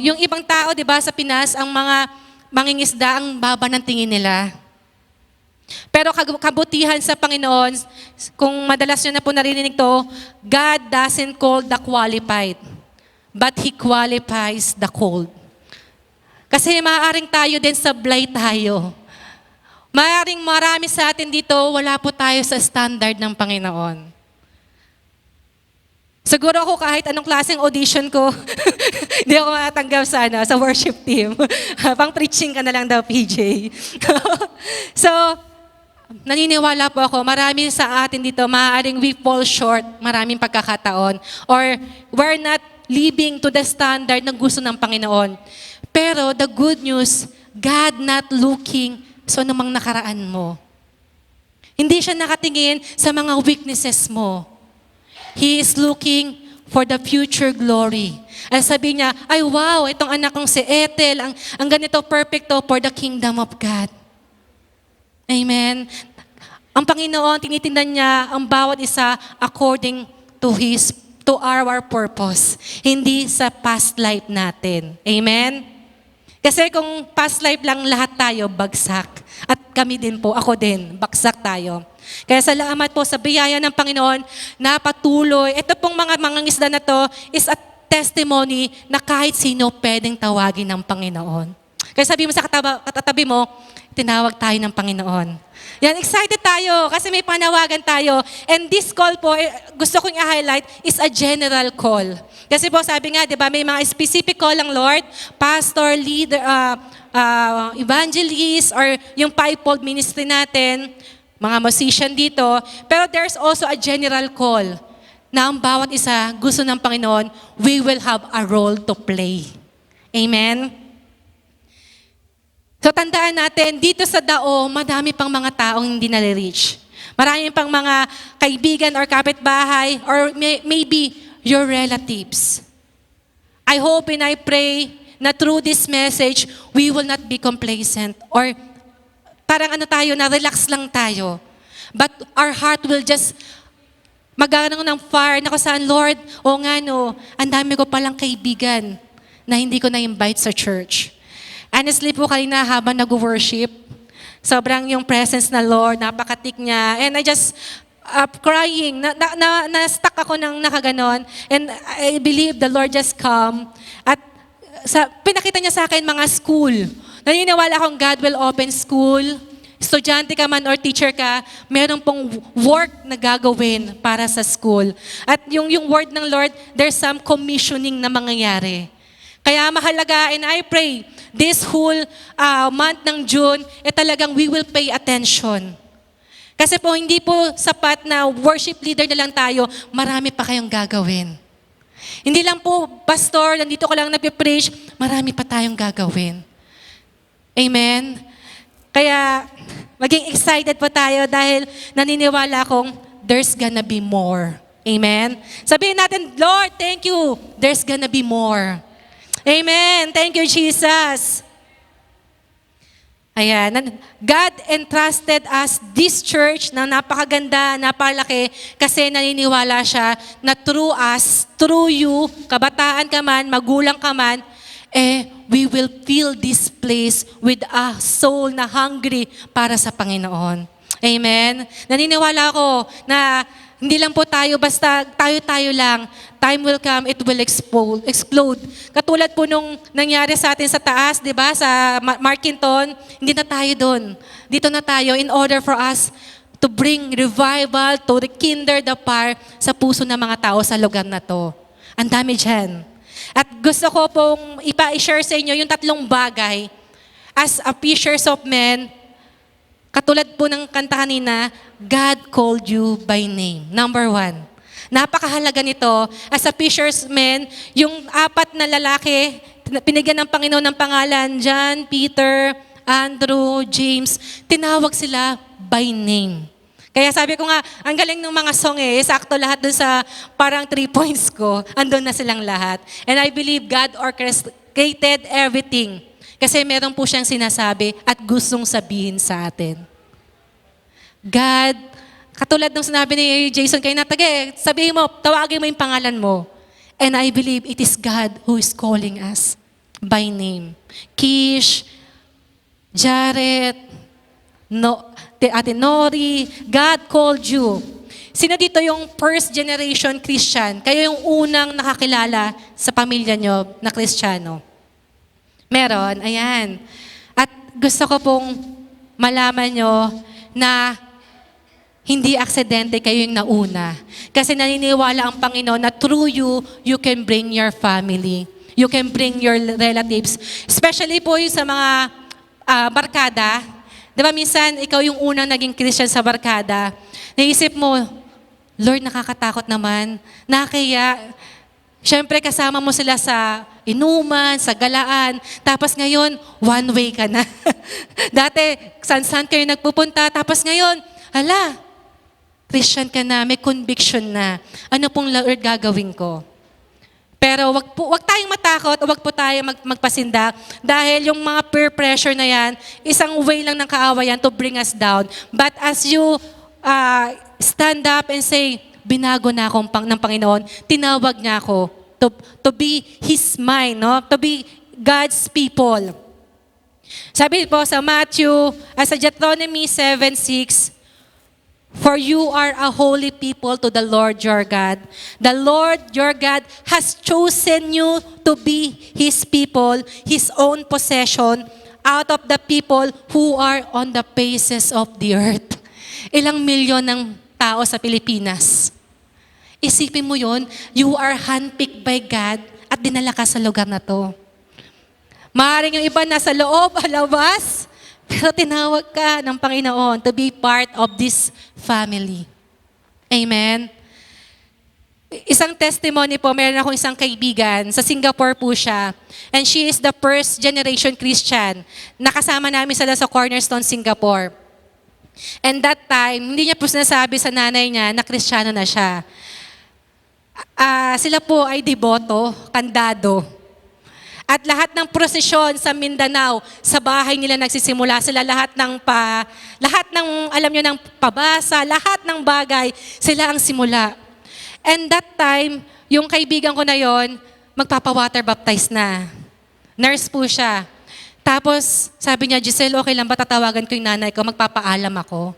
yung ibang tao, di ba, sa Pinas, ang mga mangingisda, ang baba ng tingin nila. Pero kabutihan sa Panginoon, kung madalas nyo na po narinig to, God doesn't call the qualified, but He qualifies the called. Kasi maaaring tayo din sablay tayo. Maaaring marami sa atin dito, wala po tayo sa standard ng Panginoon. Siguro ako kahit anong klaseng audition ko, hindi ako matanggap sa worship team. Pang preaching ka na lang daw, PJ. So, naniniwala po ako, marami sa atin dito, maaaring we fall short, maraming pagkakataon. Or we're not living to the standard na gusto ng Panginoon. Pero the good news, God not looking sa anumang nakaraan mo. Hindi siya nakatingin sa mga weaknesses mo. He is looking for the future glory. At sabi niya, ay wow, itong anak kong si Ethel, ang ganito perfecto for the kingdom of God. Amen. Ang Panginoon, tinitingnan niya ang bawat isa according to our purpose. Hindi sa past life natin. Amen? Kasi kung past life lang lahat tayo, bagsak. At kami din po, ako din, bagsak tayo. Kaya salamat po sa biyaya ng Panginoon na patuloy. Ito pong mga mangingisda na to is a testimony na kahit sino pwedeng tawagin ng Panginoon. Kaya sabi mo sa katabi mo, tinawag tayo ng Panginoon. Yan, excited tayo kasi may panawagan tayo. And this call po, gusto kong i-highlight, is a general call. Kasi po sabi nga, di ba, may mga specific call ng Lord, pastor, leader, evangelist, or yung fivefold ministry natin. mga musician dito, pero there's also a general call na ang bawat isa gusto ng Panginoon, we will have a role to play. Amen? So tandaan natin, dito sa Dao, madami pang mga taong hindi nare-reach. Marami pang mga kaibigan or kapitbahay or maybe your relatives. I hope and I pray na through this message, we will not be complacent or parang na relax lang tayo. But our heart will just magkaroon ng fire na kung saan, Lord, o nga no, ang dami ko palang kaibigan na hindi ko na-invite sa church. Honestly po kanina habang nag-worship, sobrang yung presence na Lord, napakatik niya. And I just crying, na-stuck ako ng nakaganon. And I believe the Lord just come. At pinakita niya sa akin mga school. Naniniwala akong God will open school. Estudyante ka man or teacher ka, meron pong work na gagawin para sa school. At yung word ng Lord, there's some commissioning na mangyayari. Kaya mahalaga, and I pray, this whole month ng June, talagang we will pay attention. Kasi po, hindi po sapat na worship leader na lang tayo, marami pa kayong gagawin. Hindi lang po, pastor, nandito ko lang nagpe-preach, marami pa tayong gagawin. Amen? Kaya, maging excited po tayo dahil naniniwala akong there's gonna be more. Amen? Sabihin natin, Lord, thank you. There's gonna be more. Amen. Thank you, Jesus. Ayan. God entrusted us this church na napakaganda, napalaki, kasi naniniwala siya na through us, through you, kabataan ka man, magulang ka man, we will fill this place with a soul na hungry para sa Panginoon. Amen? Naniniwala ako na hindi lang po tayo, basta tayo-tayo lang. Time will come, it will explode. Katulad po nung nangyari sa atin sa taas, di ba, sa Markinton, hindi na tayo doon. Dito na tayo in order for us to bring revival, to rekindle the fire sa puso ng mga tao sa lugar na to. Ang dami dyan. At gusto ko pong i-share sa inyo yung 3 bagay. As a fishers of men, katulad po ng kanta kanina, God called you by name. Number 1. Napakahalaga nito. As a fisherman, yung 4 na lalaki, pinigyan ng Panginoon ng pangalan, John, Peter, Andrew, James, tinawag sila by name. Kaya sabi ko nga, ang galing ng mga song sakto lahat dun sa parang 3 points ko, andun na silang lahat. And I believe God orchestrated everything. Kasi meron po siyang sinasabi at gustong sabihin sa atin. God, katulad ng sinabi ni Jason kay Natage, sabihin mo, tawagin mo yung pangalan mo. And I believe it is God who is calling us by name. Kish, Jared, Ate Nori, God called you. Sino dito yung first generation Christian? Kayo yung unang nakakilala sa pamilya nyo na Kristiyano? Meron, ayan. At gusto ko pong malaman nyo na hindi aksidente kayo yung nauna. Kasi naniniwala ang Panginoon na through you, you can bring your family. You can bring your relatives. Especially po yung sa mga barkada. Di ba minsan, ikaw yung unang naging Christian sa barkada. Naisip mo, Lord, nakakatakot naman. Nakakaya, syempre kasama mo sila sa inuman, sa galaan. Tapos ngayon, one way ka na. Dati, saan kayo nagpupunta. Tapos ngayon, hala, Christian ka na, may conviction na. Ano pong Lord gagawin ko? Pero wag tayong matakot, wag po tayo magpasindak dahil yung mga peer pressure na yan, isang way lang ng kaawayan to bring us down. But as you stand up and say, binago na ako ng Panginoon, tinawag niya ako to be His mind, no? To be God's people. Sabi po sa Matthew, sa Deuteronomy 7:6, for you are a holy people to the Lord your God. The Lord your God has chosen you to be His people, His own possession, out of the people who are on the faces of the earth. Ilang milyon ng tao sa Pilipinas. Isipin mo yon, you are handpicked by God at dinala ka sa lugar na to. Maaaring yung iba nasa loob, labas, Pero tinawag ka ng Panginoon to be part of this family. Amen? Isang testimony po, meron akong isang kaibigan, sa Singapore po siya, and she is the first generation Christian. Nakasama namin sila sa Cornerstone, Singapore. And that time, hindi niya po sinasabi sa nanay niya na Kristiyano na siya. Sila po ay deboto, kandado. At lahat ng prosesyon sa Mindanao, sa bahay nila nagsisimula sila, lahat ng alam niyo, ng pabasa, lahat ng bagay, sila ang simula. And that time, yung kaibigan ko na yon, magpapa-water baptize na. Nurse po siya. Tapos, sabi niya, Giselle, okay lang ba tatawagan ko yung nanay ko, magpapaalam ako.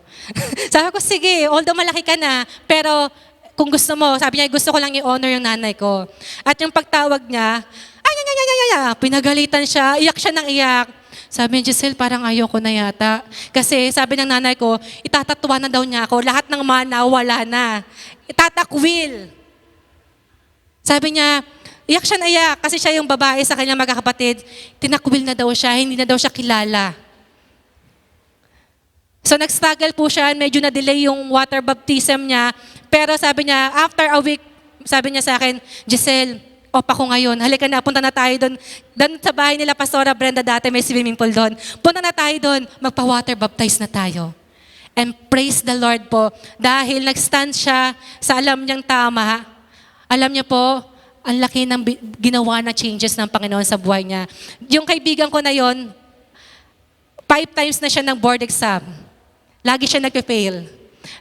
Sabi ko, sige, although malaki ka na, pero kung gusto mo, sabi niya, gusto ko lang i-honor yung nanay ko. At yung pagtawag niya, pinagalitan siya, iyak siya ng iyak. Sabi niya, Giselle, parang ayoko na yata. Kasi sabi ng nanay ko, itatatwa na daw niya ako, lahat ng mana, wala na. Itatakwil. Sabi niya, iyak siya na iyak kasi siya yung babae sa kanyang magkakapatid. Tinakwil na daw siya, hindi na daw siya kilala. So nag-struggle po siya, medyo na-delay yung water baptism niya. Pero sabi niya, after a week, sabi niya sa akin, Giselle, off ako ngayon. Halika na, punta na tayo doon. Doon sa bahay nila, Pastora Brenda, dati may swimming pool doon. Punta na tayo doon, magpa-water baptize na tayo. And praise the Lord po, dahil nag-stand siya sa alam niyang tama. Alam niyo po, ang laki ng ginawa na changes ng Panginoon sa buhay niya. Yung kaibigan ko na yon, 5 times na siya ng board exam. Lagi siya nag-fail.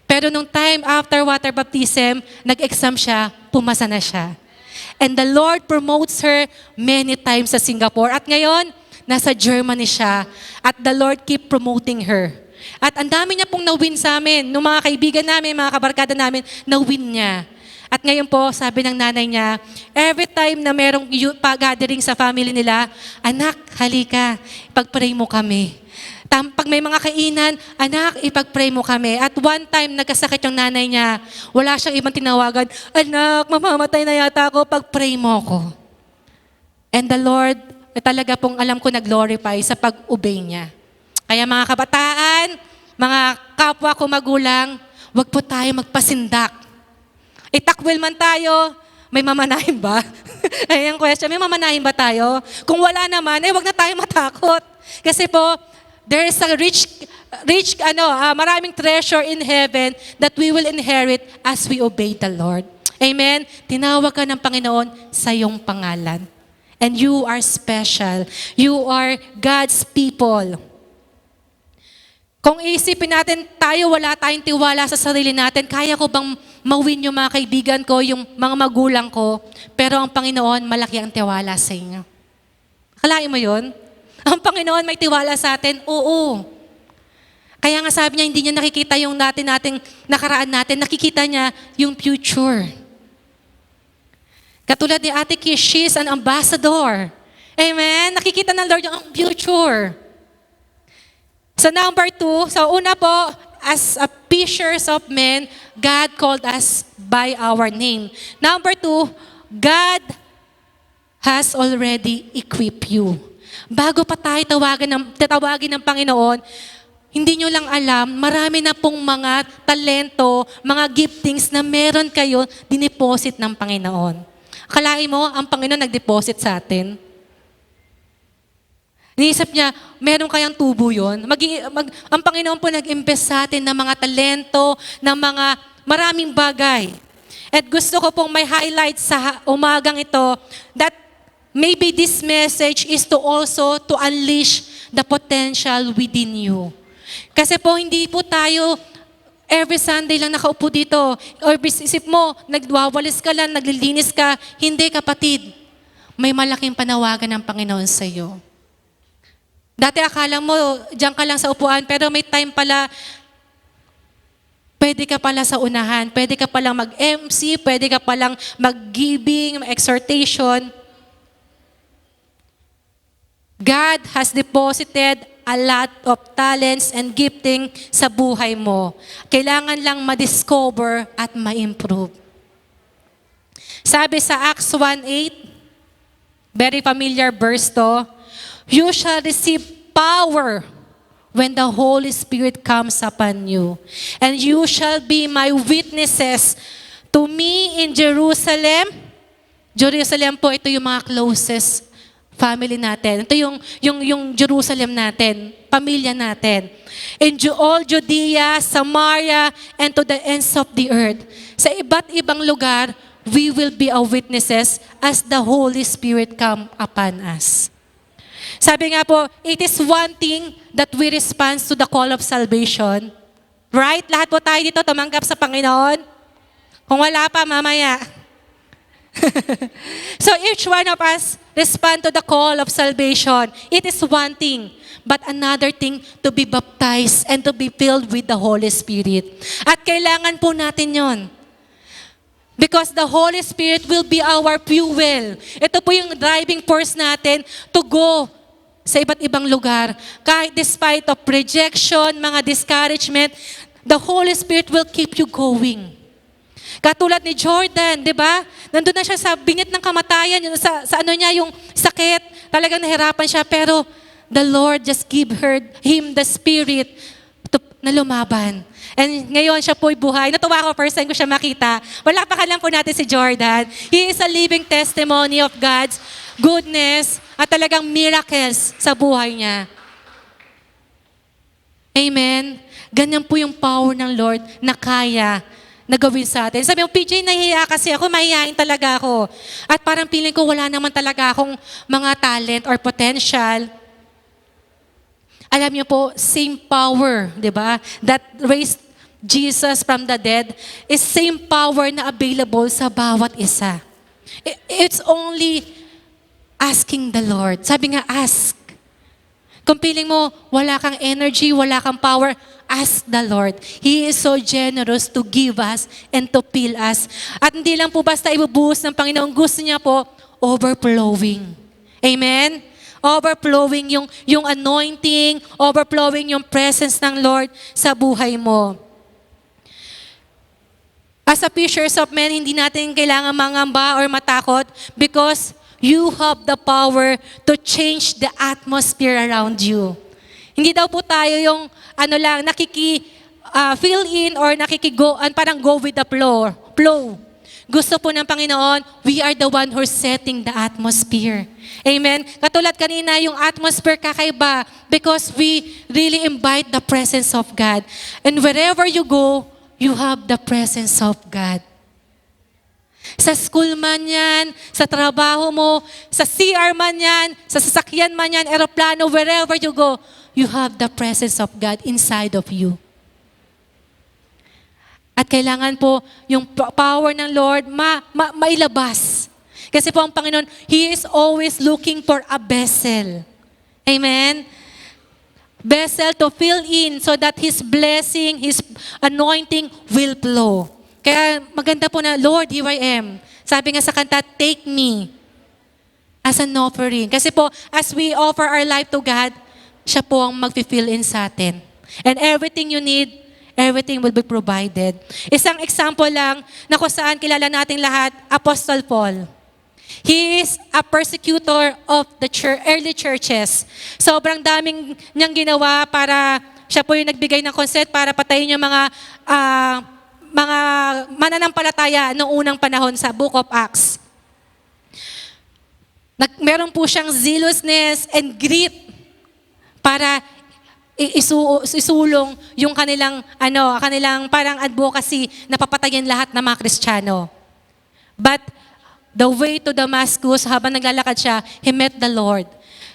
Pero nung time after water baptism, nag-exam siya, pumasa na siya. And the Lord promotes her many times sa Singapore. At ngayon, nasa Germany siya. At the Lord keep promoting her. At ang dami niya pong na-win sa amin. Nung mga kaibigan namin, mga kabarkada namin, na-win niya. At ngayon po, sabi ng nanay niya, every time na merong gathering sa family nila, anak, halika, ipag-pray mo kami. Pag may mga kainan, anak, ipag-pray mo kami. At one time, nagkasakit yung nanay niya. Wala siyang ibang tinawagan, anak, mamamatay na yata ako, pag-pray mo ako. And the Lord, talaga pong alam ko nag-glorify sa pag-obey niya. Kaya mga kabataan, mga kapwa ko magulang, wag po tayo magpasindak. Itakwil man tayo, may mamanahin ba? Ay, ang question, may mamanahin ba tayo? Kung wala naman, wag na tayo matakot. Kasi po, there is a maraming treasure in heaven that we will inherit as we obey the Lord. Amen? Tinawag ka ng Panginoon sa iyong pangalan. And you are special. You are God's people. Kung isipin natin, tayo wala tayong tiwala sa sarili natin, kaya ko bang mawin yung mga kaibigan ko, yung mga magulang ko, pero ang Panginoon, malaki ang tiwala sa inyo. Kalain mo yun? Ang Panginoon may tiwala sa atin? Oo. Kaya nga sabi niya, hindi niya nakikita yung nating nakaraan natin, nakikita niya yung future. Katulad ni Ate Kish, she's an ambassador. Amen? Nakikita ng Lord yung future. So number 2, so una po, as a fishers of men, God called us by our name. Number 2, God has already equipped you. Bago pa tayo tatawagin ng Panginoon, hindi nyo lang alam, marami na pong mga talento, mga giftings na meron kayo dineposit ng Panginoon. Akalain mo, ang Panginoon nag-deposit sa atin. Iniisip niya, meron kayang tubo yun? Ang Panginoon po nag-invest sa atin ng mga talento, ng mga maraming bagay. At gusto ko pong may highlight sa umagang ito that maybe this message is to also to unleash the potential within you. Kasi po hindi po tayo every Sunday lang nakaupo dito. Or isip mo, nagwawalis ka lang, naglilinis ka. Hindi kapatid. May malaking panawagan ng Panginoon sa iyo. Dati akala mo, diyan ka lang sa upuan, pero may time pala, pwede ka pala sa unahan, pwede ka palang mag-MC, pwede ka palang mag-giving, exhortation. God has deposited a lot of talents and gifting sa buhay mo. Kailangan lang ma-discover at ma-improve. Sabi sa Acts 1:8, very familiar verse to, you shall receive power when the Holy Spirit comes upon you. And you shall be my witnesses to me in Jerusalem. Jerusalem po, ito yung mga closest family natin. Ito yung Jerusalem natin, pamilya natin. In all Judea, Samaria, and to the ends of the earth. Sa iba't ibang lugar, we will be our witnesses as the Holy Spirit come upon us. Sabi nga po, it is one thing that we respond to the call of salvation. Right? Lahat po tayo dito tumanggap sa Panginoon. Kung wala pa, mamaya. So each one of us respond to the call of salvation. It is one thing, but another thing to be baptized and to be filled with the Holy Spirit. At kailangan po natin yon. Because the Holy Spirit will be our fuel. Ito po yung driving force natin to go sa iba't ibang lugar. Kahit despite of rejection, mga discouragement, the Holy Spirit will keep you going. Katulad ni Jordan, di ba? Nandun na siya sa bingit ng kamatayan, sa ano niya, yung sakit. Talagang nahirapan siya, pero the Lord just him the Spirit na lumaban. And ngayon siya po'y buhay. Natuwa ko, first time ko siya makita. Wala pa ka lang po natin si Jordan. He is a living testimony of God's goodness at talagang miracles sa buhay niya. Amen? Ganyan po yung power ng Lord na kaya na gawin sa atin. Sabi mo, PJ, nahihiya kasi ako, mahihiyain talaga ako. At parang feeling ko wala naman talaga akong mga talent or potential. Alam niyo po, same power, di ba? That raised Jesus from the dead is same power na available sa bawat isa. It's only asking the Lord. Sabi nga, ask. Kung feeling mo, wala kang energy, wala kang power, ask the Lord. He is so generous to give us and to fill us. At hindi lang po basta ibubuhos ng Panginoon, gusto niya po, overflowing. Amen? Overflowing yung anointing, overflowing yung presence ng Lord sa buhay mo. As a fishers of men, hindi natin kailangan mangamba or matakot because you have the power to change the atmosphere around you. Hindi daw po tayo yung fill in or parang go with the flow. Gusto po ng Panginoon, we are the one who's setting the atmosphere. Amen? Katulad kanina, yung atmosphere kakaiba because we really invite the presence of God. And wherever you go, you have the presence of God. Sa school man yan, sa trabaho mo, sa CR man yan, sa sasakyan man yan, aeroplano, wherever you go, you have the presence of God inside of you. At kailangan po yung power ng Lord mailabas. Kasi po ang Panginoon, He is always looking for a vessel. Amen? Vessel to fill in so that His blessing, His anointing will flow. Kaya maganda po na, Lord, here I am. Sabi nga sa kanta, take me as an offering. Kasi po, as we offer our life to God, siya po ang mag-fill in sa atin. And everything you need, everything will be provided. Isang example lang na kung saan kilala nating lahat, Apostle Paul. He is a persecutor of the early churches. Sobrang daming niyang ginawa para siya po yung nagbigay ng consent para patayin yung mga mananampalataya noong unang panahon sa Book of Acts. Meron po siyang zealousness and grit para isulong yung kanilang parang advocacy na papatayin lahat ng mga Kristiyano. But the way to Damascus, habang naglalakad siya, he met the Lord.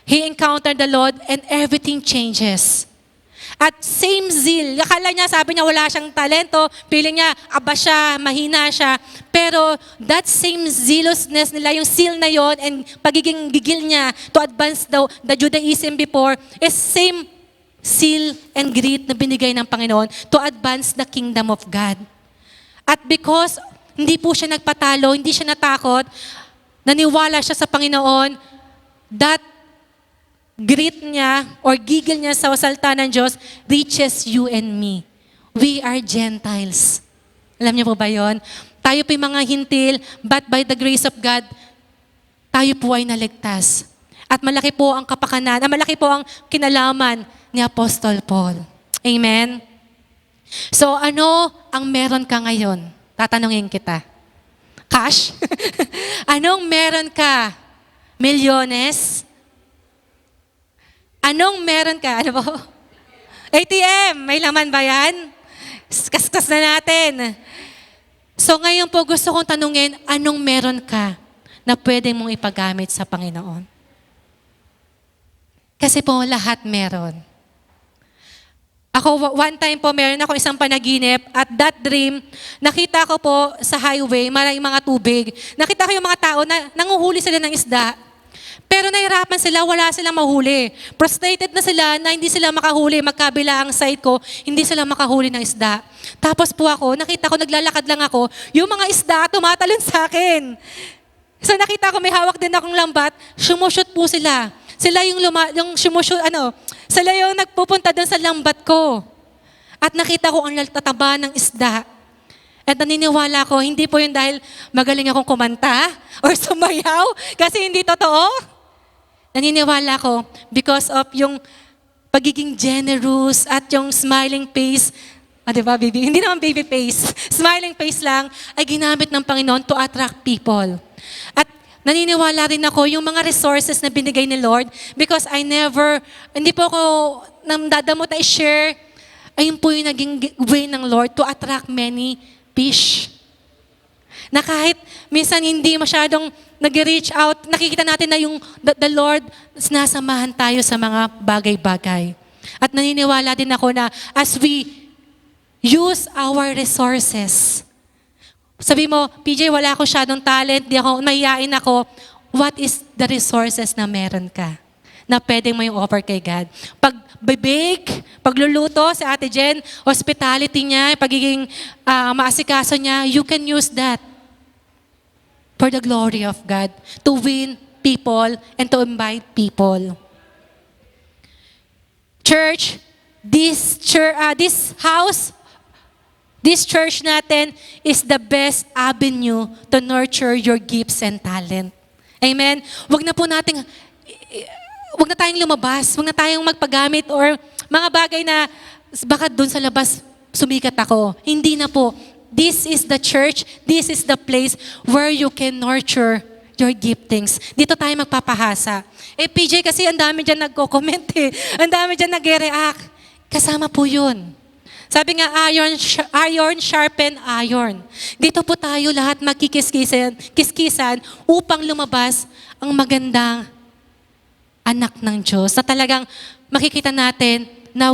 He encountered the Lord and everything changes. At same zeal, akala niya, sabi niya wala siyang talento, feeling niya, aba siya, mahina siya. Pero that same zealousness nila, yung zeal na yon and pagiging gigil niya to advance the Judaism before, is same zeal and grit na binigay ng Panginoon to advance the kingdom of God. At because hindi po siya nagpatalo, hindi siya natakot, naniwala siya sa Panginoon, that grit niya or gigil niya sa salita ng Diyos reaches you and me. We are Gentiles. Alam niyo po ba yon? Tayo po yung mga hintil, but by the grace of God, tayo po ay naligtas. At malaki po ang kapakanan, malaki po ang kinalaman ni Apostol Paul. Amen? So ano ang meron ka ngayon? Tatanungin kita. Cash? Anong meron ka? Milyones? Anong meron ka? Ano po? ATM, may laman ba yan? Kaskas na natin. So ngayon po gusto kong tanungin, anong meron ka na pwede mong ipagamit sa Panginoon? Kasi po lahat meron. Ako, one time po, meron ako isang panaginip at that dream, nakita ko po sa highway, maraming mga tubig. Nakita ko yung mga tao na nanguhuli sila ng isda. Pero nahirapan sila, wala silang mahuli. Frustrated na sila na hindi sila makahuli. Magkabila ang side ko, hindi sila makahuli ng isda. Tapos po ako, nakita ko, naglalakad lang ako, yung mga isda tumatalon sa akin. So nakita ko, may hawak din akong lambat, sumushoot po sila. Sila yung sumushoot, sila yung nagpupunta doon sa lambat ko. At nakita ko ang tataba ng isda. At naniniwala ko, hindi po yun dahil magaling akong kumanta or sumayaw, kasi hindi totoo. Naniniwala ko because of yung pagiging generous at yung smiling face, diba baby? Hindi naman baby face. Smiling face lang ay ginamit ng Panginoon to attract people. At naniniwala rin ako yung mga resources na binigay ni Lord because hindi po ako namdadamot na i-share, ayun po yung naging way ng Lord to attract many fish. Na kahit minsan hindi masyadong nag-reach out, nakikita natin na yung the Lord, sinasamahan tayo sa mga bagay-bagay. At naniniwala din ako na as we use our resources, sabi mo, PJ, wala ako masyadong talent, di ako, mahihain ako, what is the resources na meron ka? Na pwedeng mo yung offer kay God. Pag-bake, pagluluto si Ate Jen, hospitality niya, pagiging maasikaso niya, you can use that for the glory of God, to win people and to invite people. Church, this church natin is the best avenue to nurture your gifts and talent. Amen? Wag na tayong lumabas, wag na tayong magpagamit or mga bagay na baka doon sa labas sumikat ako. Hindi na po. This is the church, this is the place where you can nurture your giftings. Dito tayo magpapahasa. PJ, kasi ang dami dyan nagko-comment Ang dami dyan nag-react. Kasama po yun. Sabi nga, iron sharpen iron. Dito po tayo lahat magkikiskisan upang lumabas ang magandang anak ng Diyos. Na talagang makikita natin na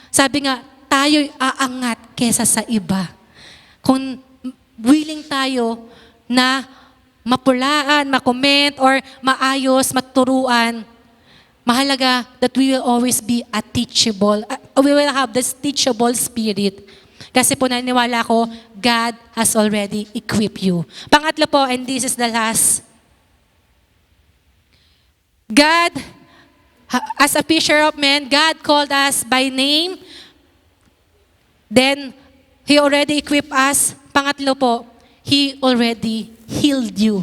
sabi nga, tayo'y aangat kesa sa iba. Kung willing tayo na mapulaan, makomment, or maayos, maturuan, mahalaga that we will always be we will have this teachable spirit. Kasi po naniniwala ko, God has already equipped you. Pangatlo po, and this is the last. God, as a fisher of men, God called us by name. Then, He already equipped us. Pangatlo po, He already healed you.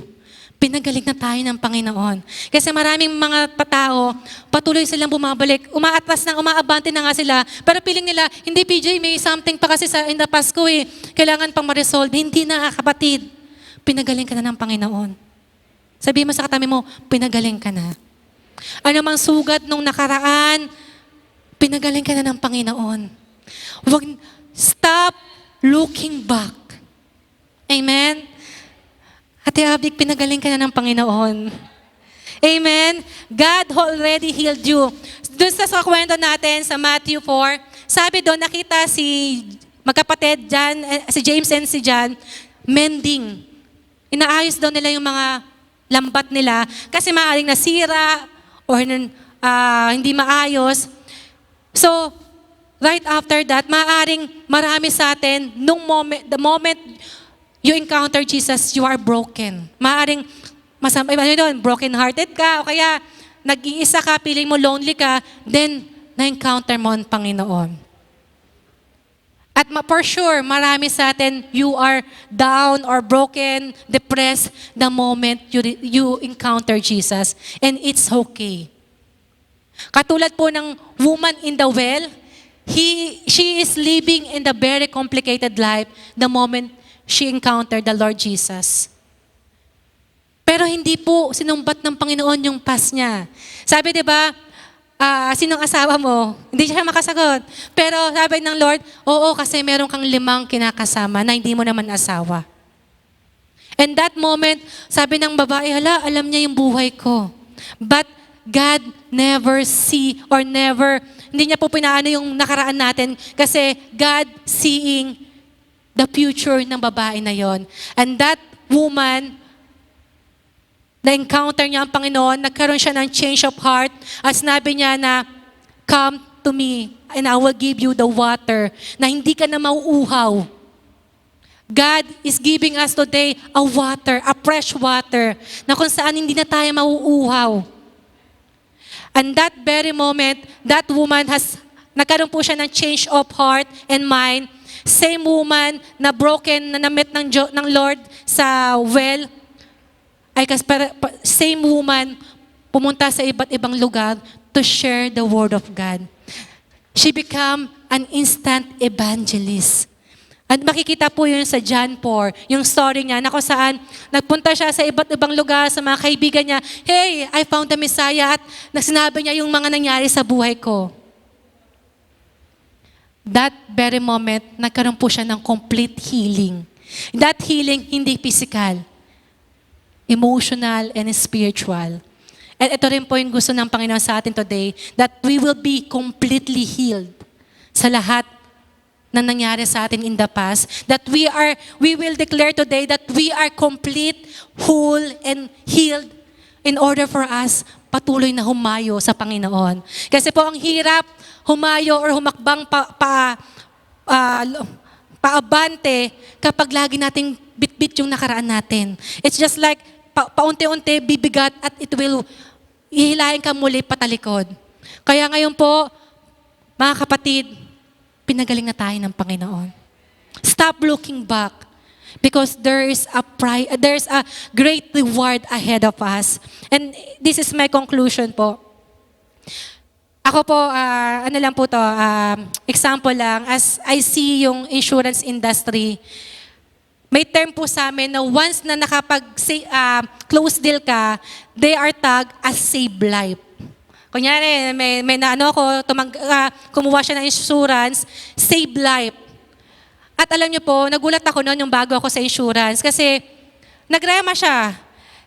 Pinagaling na tayo ng Panginoon. Kasi maraming mga tao, patuloy silang bumabalik. Umaatras na, umaabante na nga sila. Pero piling nila, hindi PJ, may something pa kasi in the past ko kailangan pang ma-resolve. Hindi na, kapatid. Pinagaling ka na ng Panginoon. Sabihin mo sa katabi mo, pinagaling ka na. Ano mang sugat nung nakaraan, pinagaling ka na ng Panginoon. Stop looking back. Amen? Ate Abik, pinagaling ka na ng Panginoon. Amen? God already healed you. Doon sa kwento natin sa Matthew 4, sabi doon, nakita magkapatid si James and si John, mending. Inaayos daw nila yung mga lambat nila kasi maaaring nasira or hindi maayos. So, right after that, maaaring marami sa atin, the moment you encounter Jesus, you are broken. Maaaring, broken-hearted ka, o kaya nag-iisa ka, feeling mo lonely ka, then na-encounter mo ang Panginoon. At for sure, marami sa atin, you are down or broken, depressed the moment you encounter Jesus. And it's okay. Katulad po ng woman in the well, she is living in the very complicated life the moment she encountered the Lord Jesus. Pero hindi po sinumbat ng Panginoon yung past niya. Sabi, di ba, sinong asawa mo? Hindi siya makasagot. Pero sabi ng Lord, oo, kasi meron kang 5 kinakasama na hindi mo naman asawa. And that moment, sabi ng babae, hala, alam niya yung buhay ko. But God never see or never, hindi niya po pinaano yung nakaraan natin kasi God seeing the future ng babae na yon. And that woman, na-encounter niya ang Panginoon, nagkaroon siya ng change of heart at sinabi niya na, come to me and I will give you the water na hindi ka na mauuhaw. God is giving us today a water, a fresh water na kung saan hindi na tayo mauuhaw. And that very moment, that woman nagkaroon po siya ng change of heart and mind. Same woman na broken, na na-meet ng Lord sa well, same woman pumunta sa iba't ibang lugar to share the word of God. She became an instant evangelist. At makikita po yun sa John 4, yung story niya na kung saan nagpunta siya sa iba't ibang lugar sa mga kaibigan niya, hey, I found the Messiah, at sinabi niya yung mga nangyari sa buhay ko. That very moment, nagkaroon po siya ng complete healing. That healing, hindi physical, emotional and spiritual. And ito rin po yung gusto ng Panginoon sa atin today, that we will be completely healed sa lahat na nangyari sa atin in the past, that we will declare today that we are complete, whole, and healed in order for us patuloy na humayo sa Panginoon. Kasi po ang hirap humayo or humakbang paabante kapag lagi nating bitbit yung nakaraan natin. It's just like paunti-unti bibigat at it will ihilahin ka muli patalikod. Kaya ngayon po, mga kapatid, pinagaling na tayo ng Panginoon. Stop looking back because there's a great reward ahead of us. And this is my conclusion po. Ako po, example lang, as I see yung insurance industry, may term po sa amin na once na nakapag-close deal ka, they are tagged as save life. Kunyari, kumuha siya ng insurance, save life. At alam niyo po, nagulat ako noon yung bago ako sa insurance kasi nagrema siya.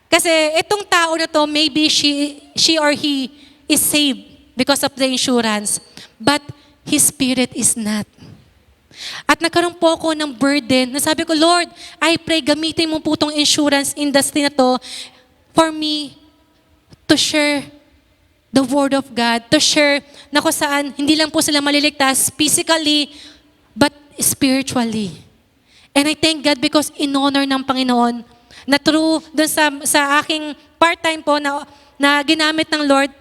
Kasi itong tao na to, maybe she or he is saved because of the insurance. But his spirit is not. At nagkaroon po ako ng burden na sabi ko, Lord, I pray, gamitin mo po itong insurance industry na to for me to share the Word of God, to share na kung saan hindi lang po sila maliligtas physically, but spiritually. And I thank God because in honor ng Panginoon, na true dun sa aking part-time po na ginamit ng Lord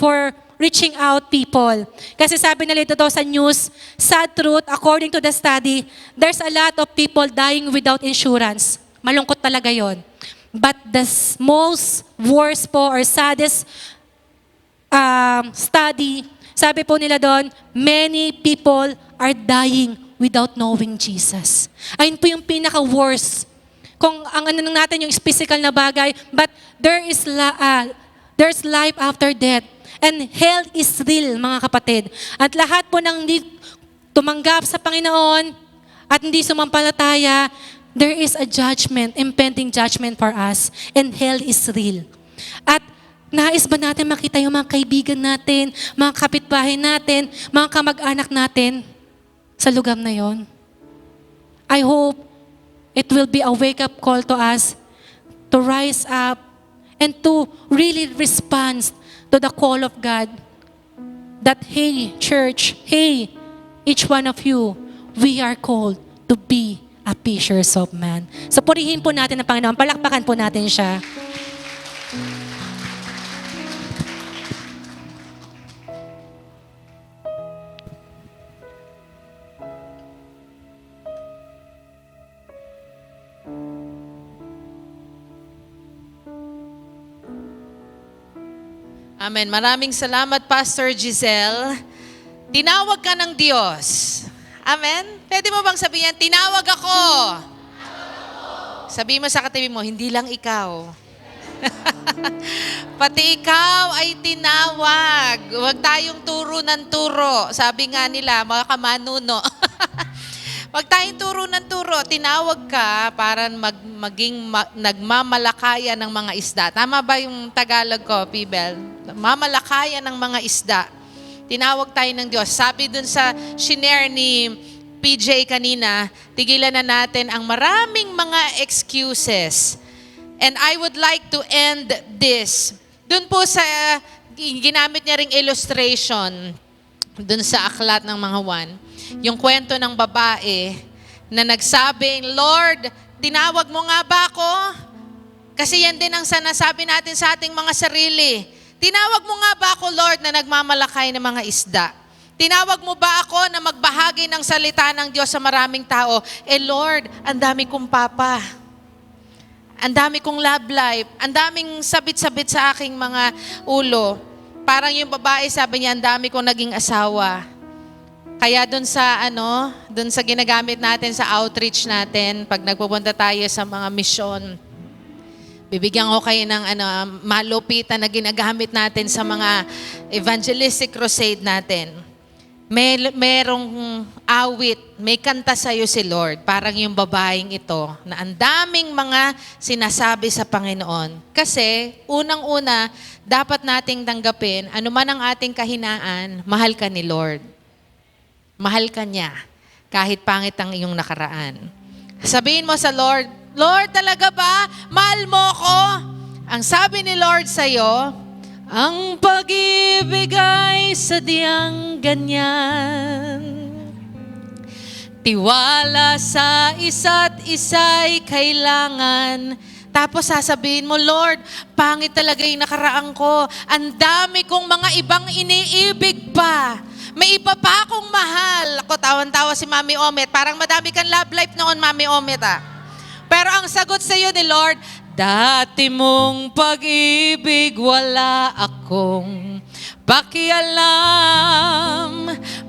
for reaching out people. Kasi sabi nila ito sa news, sad truth, according to the study, there's a lot of people dying without insurance. Malungkot talaga yon. But the most worst po or saddest study, sabi po nila doon, many people are dying without knowing Jesus. Ayun po yung pinaka-worst. Kung ang natin yung physical na bagay, but there's life after death. And hell is real, mga kapatid. At lahat po ng hindi tumanggap sa Panginoon at hindi sumampalataya, there is a judgment, impending judgment for us. And hell is real. At nais ba natin makita yung mga kaibigan natin, mga kapitbahay natin, mga kamag-anak natin sa lugar na yon? I hope it will be a wake-up call to us to rise up and to really respond to the call of God that, hey, church, hey, each one of you, we are called to be a fishers of man. So purihin po natin ang Panginoon, palakpakan po natin siya. Amen. Maraming salamat, Pastor Giselle. Tinawag ka ng Diyos. Amen? Pwede mo bang sabihin, tinawag ako? Sabi mo sa katabi mo, hindi lang ikaw. Pati ikaw ay tinawag. Huwag tayong turo ng turo. Sabi nga nila, mga kamanuno. Huwag tayong turo ng turo. Tinawag ka para maging nagmamalakayan ng mga isda. Tama ba yung Tagalog ko, Pibel? Mamalakayan ng mga isda. Tinawag tayo ng Diyos. Sabi dun sa shinare ni PJ kanina, tigilan na natin ang maraming mga excuses. And I would like to end this. Dun po sa, ginamit niya ring illustration, dun sa aklat ng mga Juan, yung kwento ng babae na nagsabing, Lord, tinawag mo nga ba ako? Kasi yan din ang sinasabi natin sa ating mga sarili. Tinawag mo nga ba ako, Lord, na nagmamalakay ng mga isda? Tinawag mo ba ako na magbahagi ng salita ng Diyos sa maraming tao? Lord, ang dami kong papa. Ang dami kong love life. Ang daming sabit-sabit sa aking mga ulo. Parang yung babae, sabi niya, ang dami kong naging asawa. Kaya dun sa ginagamit natin sa outreach natin, pag nagpupunta tayo sa mga misyon, bibigyan ko kayo ng malupitan na ginagamit natin sa mga evangelistic crusade natin. Merong awit, may kanta sa'yo si Lord, parang yung babaeng ito, na ang daming mga sinasabi sa Panginoon. Kasi, unang-una, dapat nating tanggapin, anuman ang ating kahinaan, mahal ka ni Lord. Mahal ka niya, kahit pangit ang iyong nakaraan. Sabihin mo sa Lord, Lord, talaga ba? Mahal mo ko? Ang sabi ni Lord sa'yo, ang pag-ibig ay sadyang ganyan. Tiwala sa isa't isa'y kailangan. Tapos sasabihin mo, Lord, pangit talaga yung nakaraan ko. Ang dami kong mga ibang iniibig pa. May iba pa akong mahal. Ako, tawan-tawa si Mami Omet. Parang madami kang love life noon, Mami Omet, ah. Pero ang sagot sa iyo ni Lord, dati mong pag-ibig wala akong pakialam.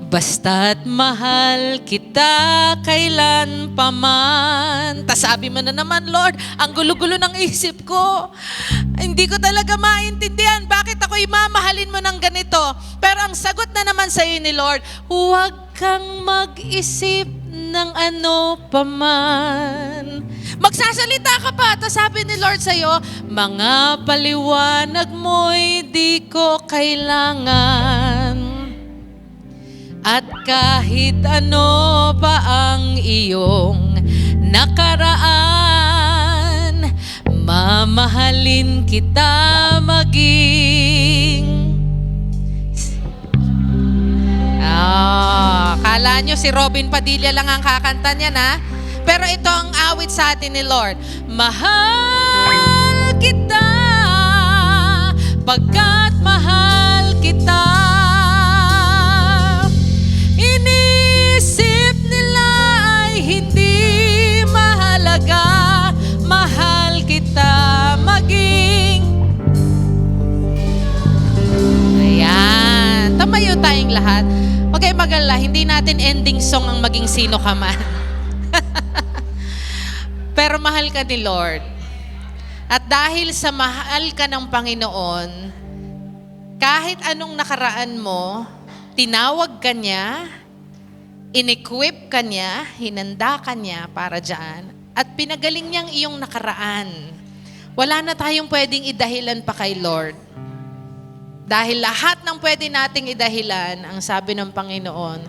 Basta't mahal kita kailan pa man. Tas sabi mo na naman, Lord, ang gulo-gulo ng isip ko. Hindi ko talaga maintindihan bakit ako'y mamahalin mo ng ganito. Pero ang sagot na naman sa iyo ni Lord, huwag kang mag-isip ng ano pa man. Magsasalita ka pa. Tapos sabi ni Lord sa'yo, mga paliwanag mo'y di ko kailangan. At kahit ano pa ang iyong nakaraan, mamahalin kita maging. Kala nyo si Robin Padilla lang ang kakanta niya, na? Pero ito ang awit sa atin ni Lord. Mahal kita, pagkat mahal kita. Inisip nila ay hindi mahalaga. Mahal kita maging. Ayan. Tamayo tayong lahat. Huwag kayo mag-alala, hindi natin ending song ang maging sino ka man. Pero mahal ka ni Lord. At dahil sa mahal ka ng Panginoon, kahit anong nakaraan mo, tinawag ka niya, in-equip ka niya, hinanda ka niya para dyan, at pinagaling niyang iyong nakaraan. Wala na tayong pwedeng idahilan pa kay Lord. Dahil lahat ng pwede nating idahilan, ang sabi ng Panginoon,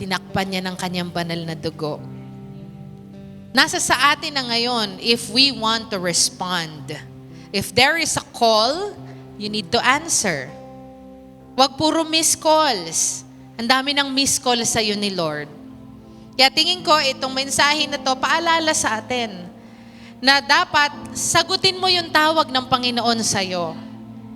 tinakpan niya ng kanyang banal na dugo. Nasa sa atin na ngayon, if we want to respond. If there is a call, you need to answer. Huwag puro miss calls. Ang dami ng miss calls sa iyo ni Lord. Kaya tingin ko, itong mensahe na to, paalala sa atin na dapat sagutin mo yung tawag ng Panginoon sa iyo.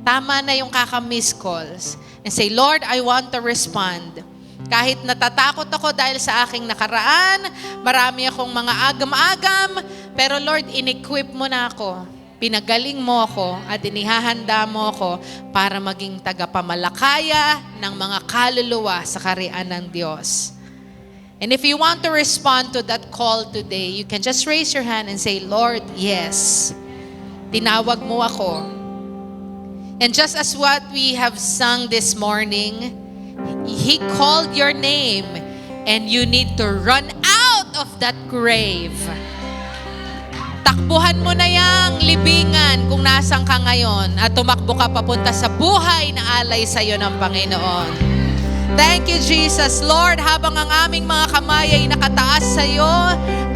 Tama na yung kaka-miss calls. And say, Lord, I want to respond. Kahit natatakot ako dahil sa aking nakaraan, marami akong mga agam-agam, pero Lord, in-equip mo na ako. pinagaling mo ako at inihahanda mo ako para maging tagapamalakaya ng mga kaluluwa sa kaharian ng Diyos. And if you want to respond to that call today, you can just raise your hand and say, Lord, yes. Tinawag mo ako. And just as what we have sung this morning, He called your name and you need to run out of that grave. Takbuhan mo na yang libingan kung nasan ka ngayon at tumakbo ka papunta sa buhay na alay sa iyo ng Panginoon. Thank you, Jesus. Lord, habang ang aming mga kamay ay nakataas sa iyo,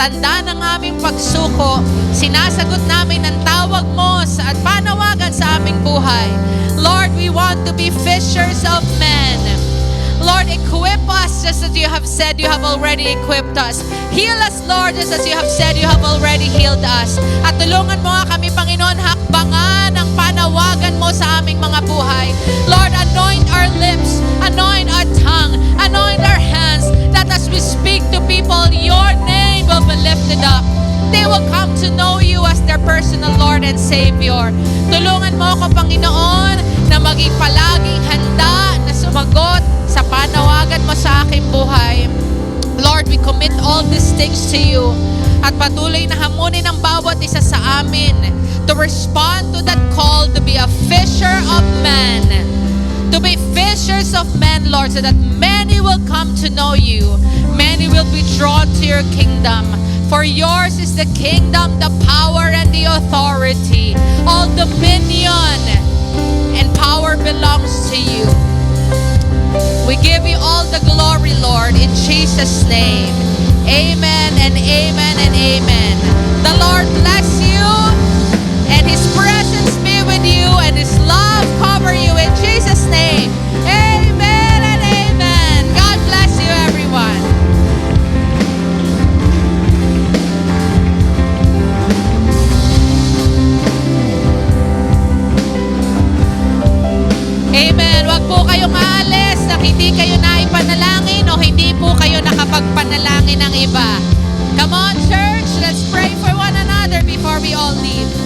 tanda ng aming pagsuko, sinasagot namin ang tawag mo at panawagan sa aming buhay. Lord, we want to be fishers of men. Lord, equip us just as you have said you have already equipped us. Heal us, Lord, just as you have said you have already healed us. At tulungan mo nga kami, Panginoon, hakbangan ang panawagan mo sa aming mga buhay. Lord, anoint our lips, anoint our tongue, anoint our hands, that as we speak to people, your name will be lifted up. They will come to know you as their personal Lord and Savior. Tulungan mo ako, Panginoon, na maging palaging handa na sumagot sa panawagan mo sa aking buhay. Lord, we commit all these things to you at patuloy na hamunin ang bawat isa sa amin to respond to that call to be a fisher of men. To be fishers of men, Lord, so that many will come to know you. Many will be drawn to your kingdom. For yours is the kingdom, the power, and the authority. All dominion and power belongs to you. We give you all the glory, Lord, in Jesus' name. Amen and amen and amen. The Lord bless you, and His presence be with you, and His love cover you in Jesus' name. Amen and amen. God bless you, everyone. Amen. Wag po kayong aalis na hindi kayo naipanalangin o hindi po kayo nakapagpanalangin ng iba. Come on, church. Let's pray for one another before we all leave.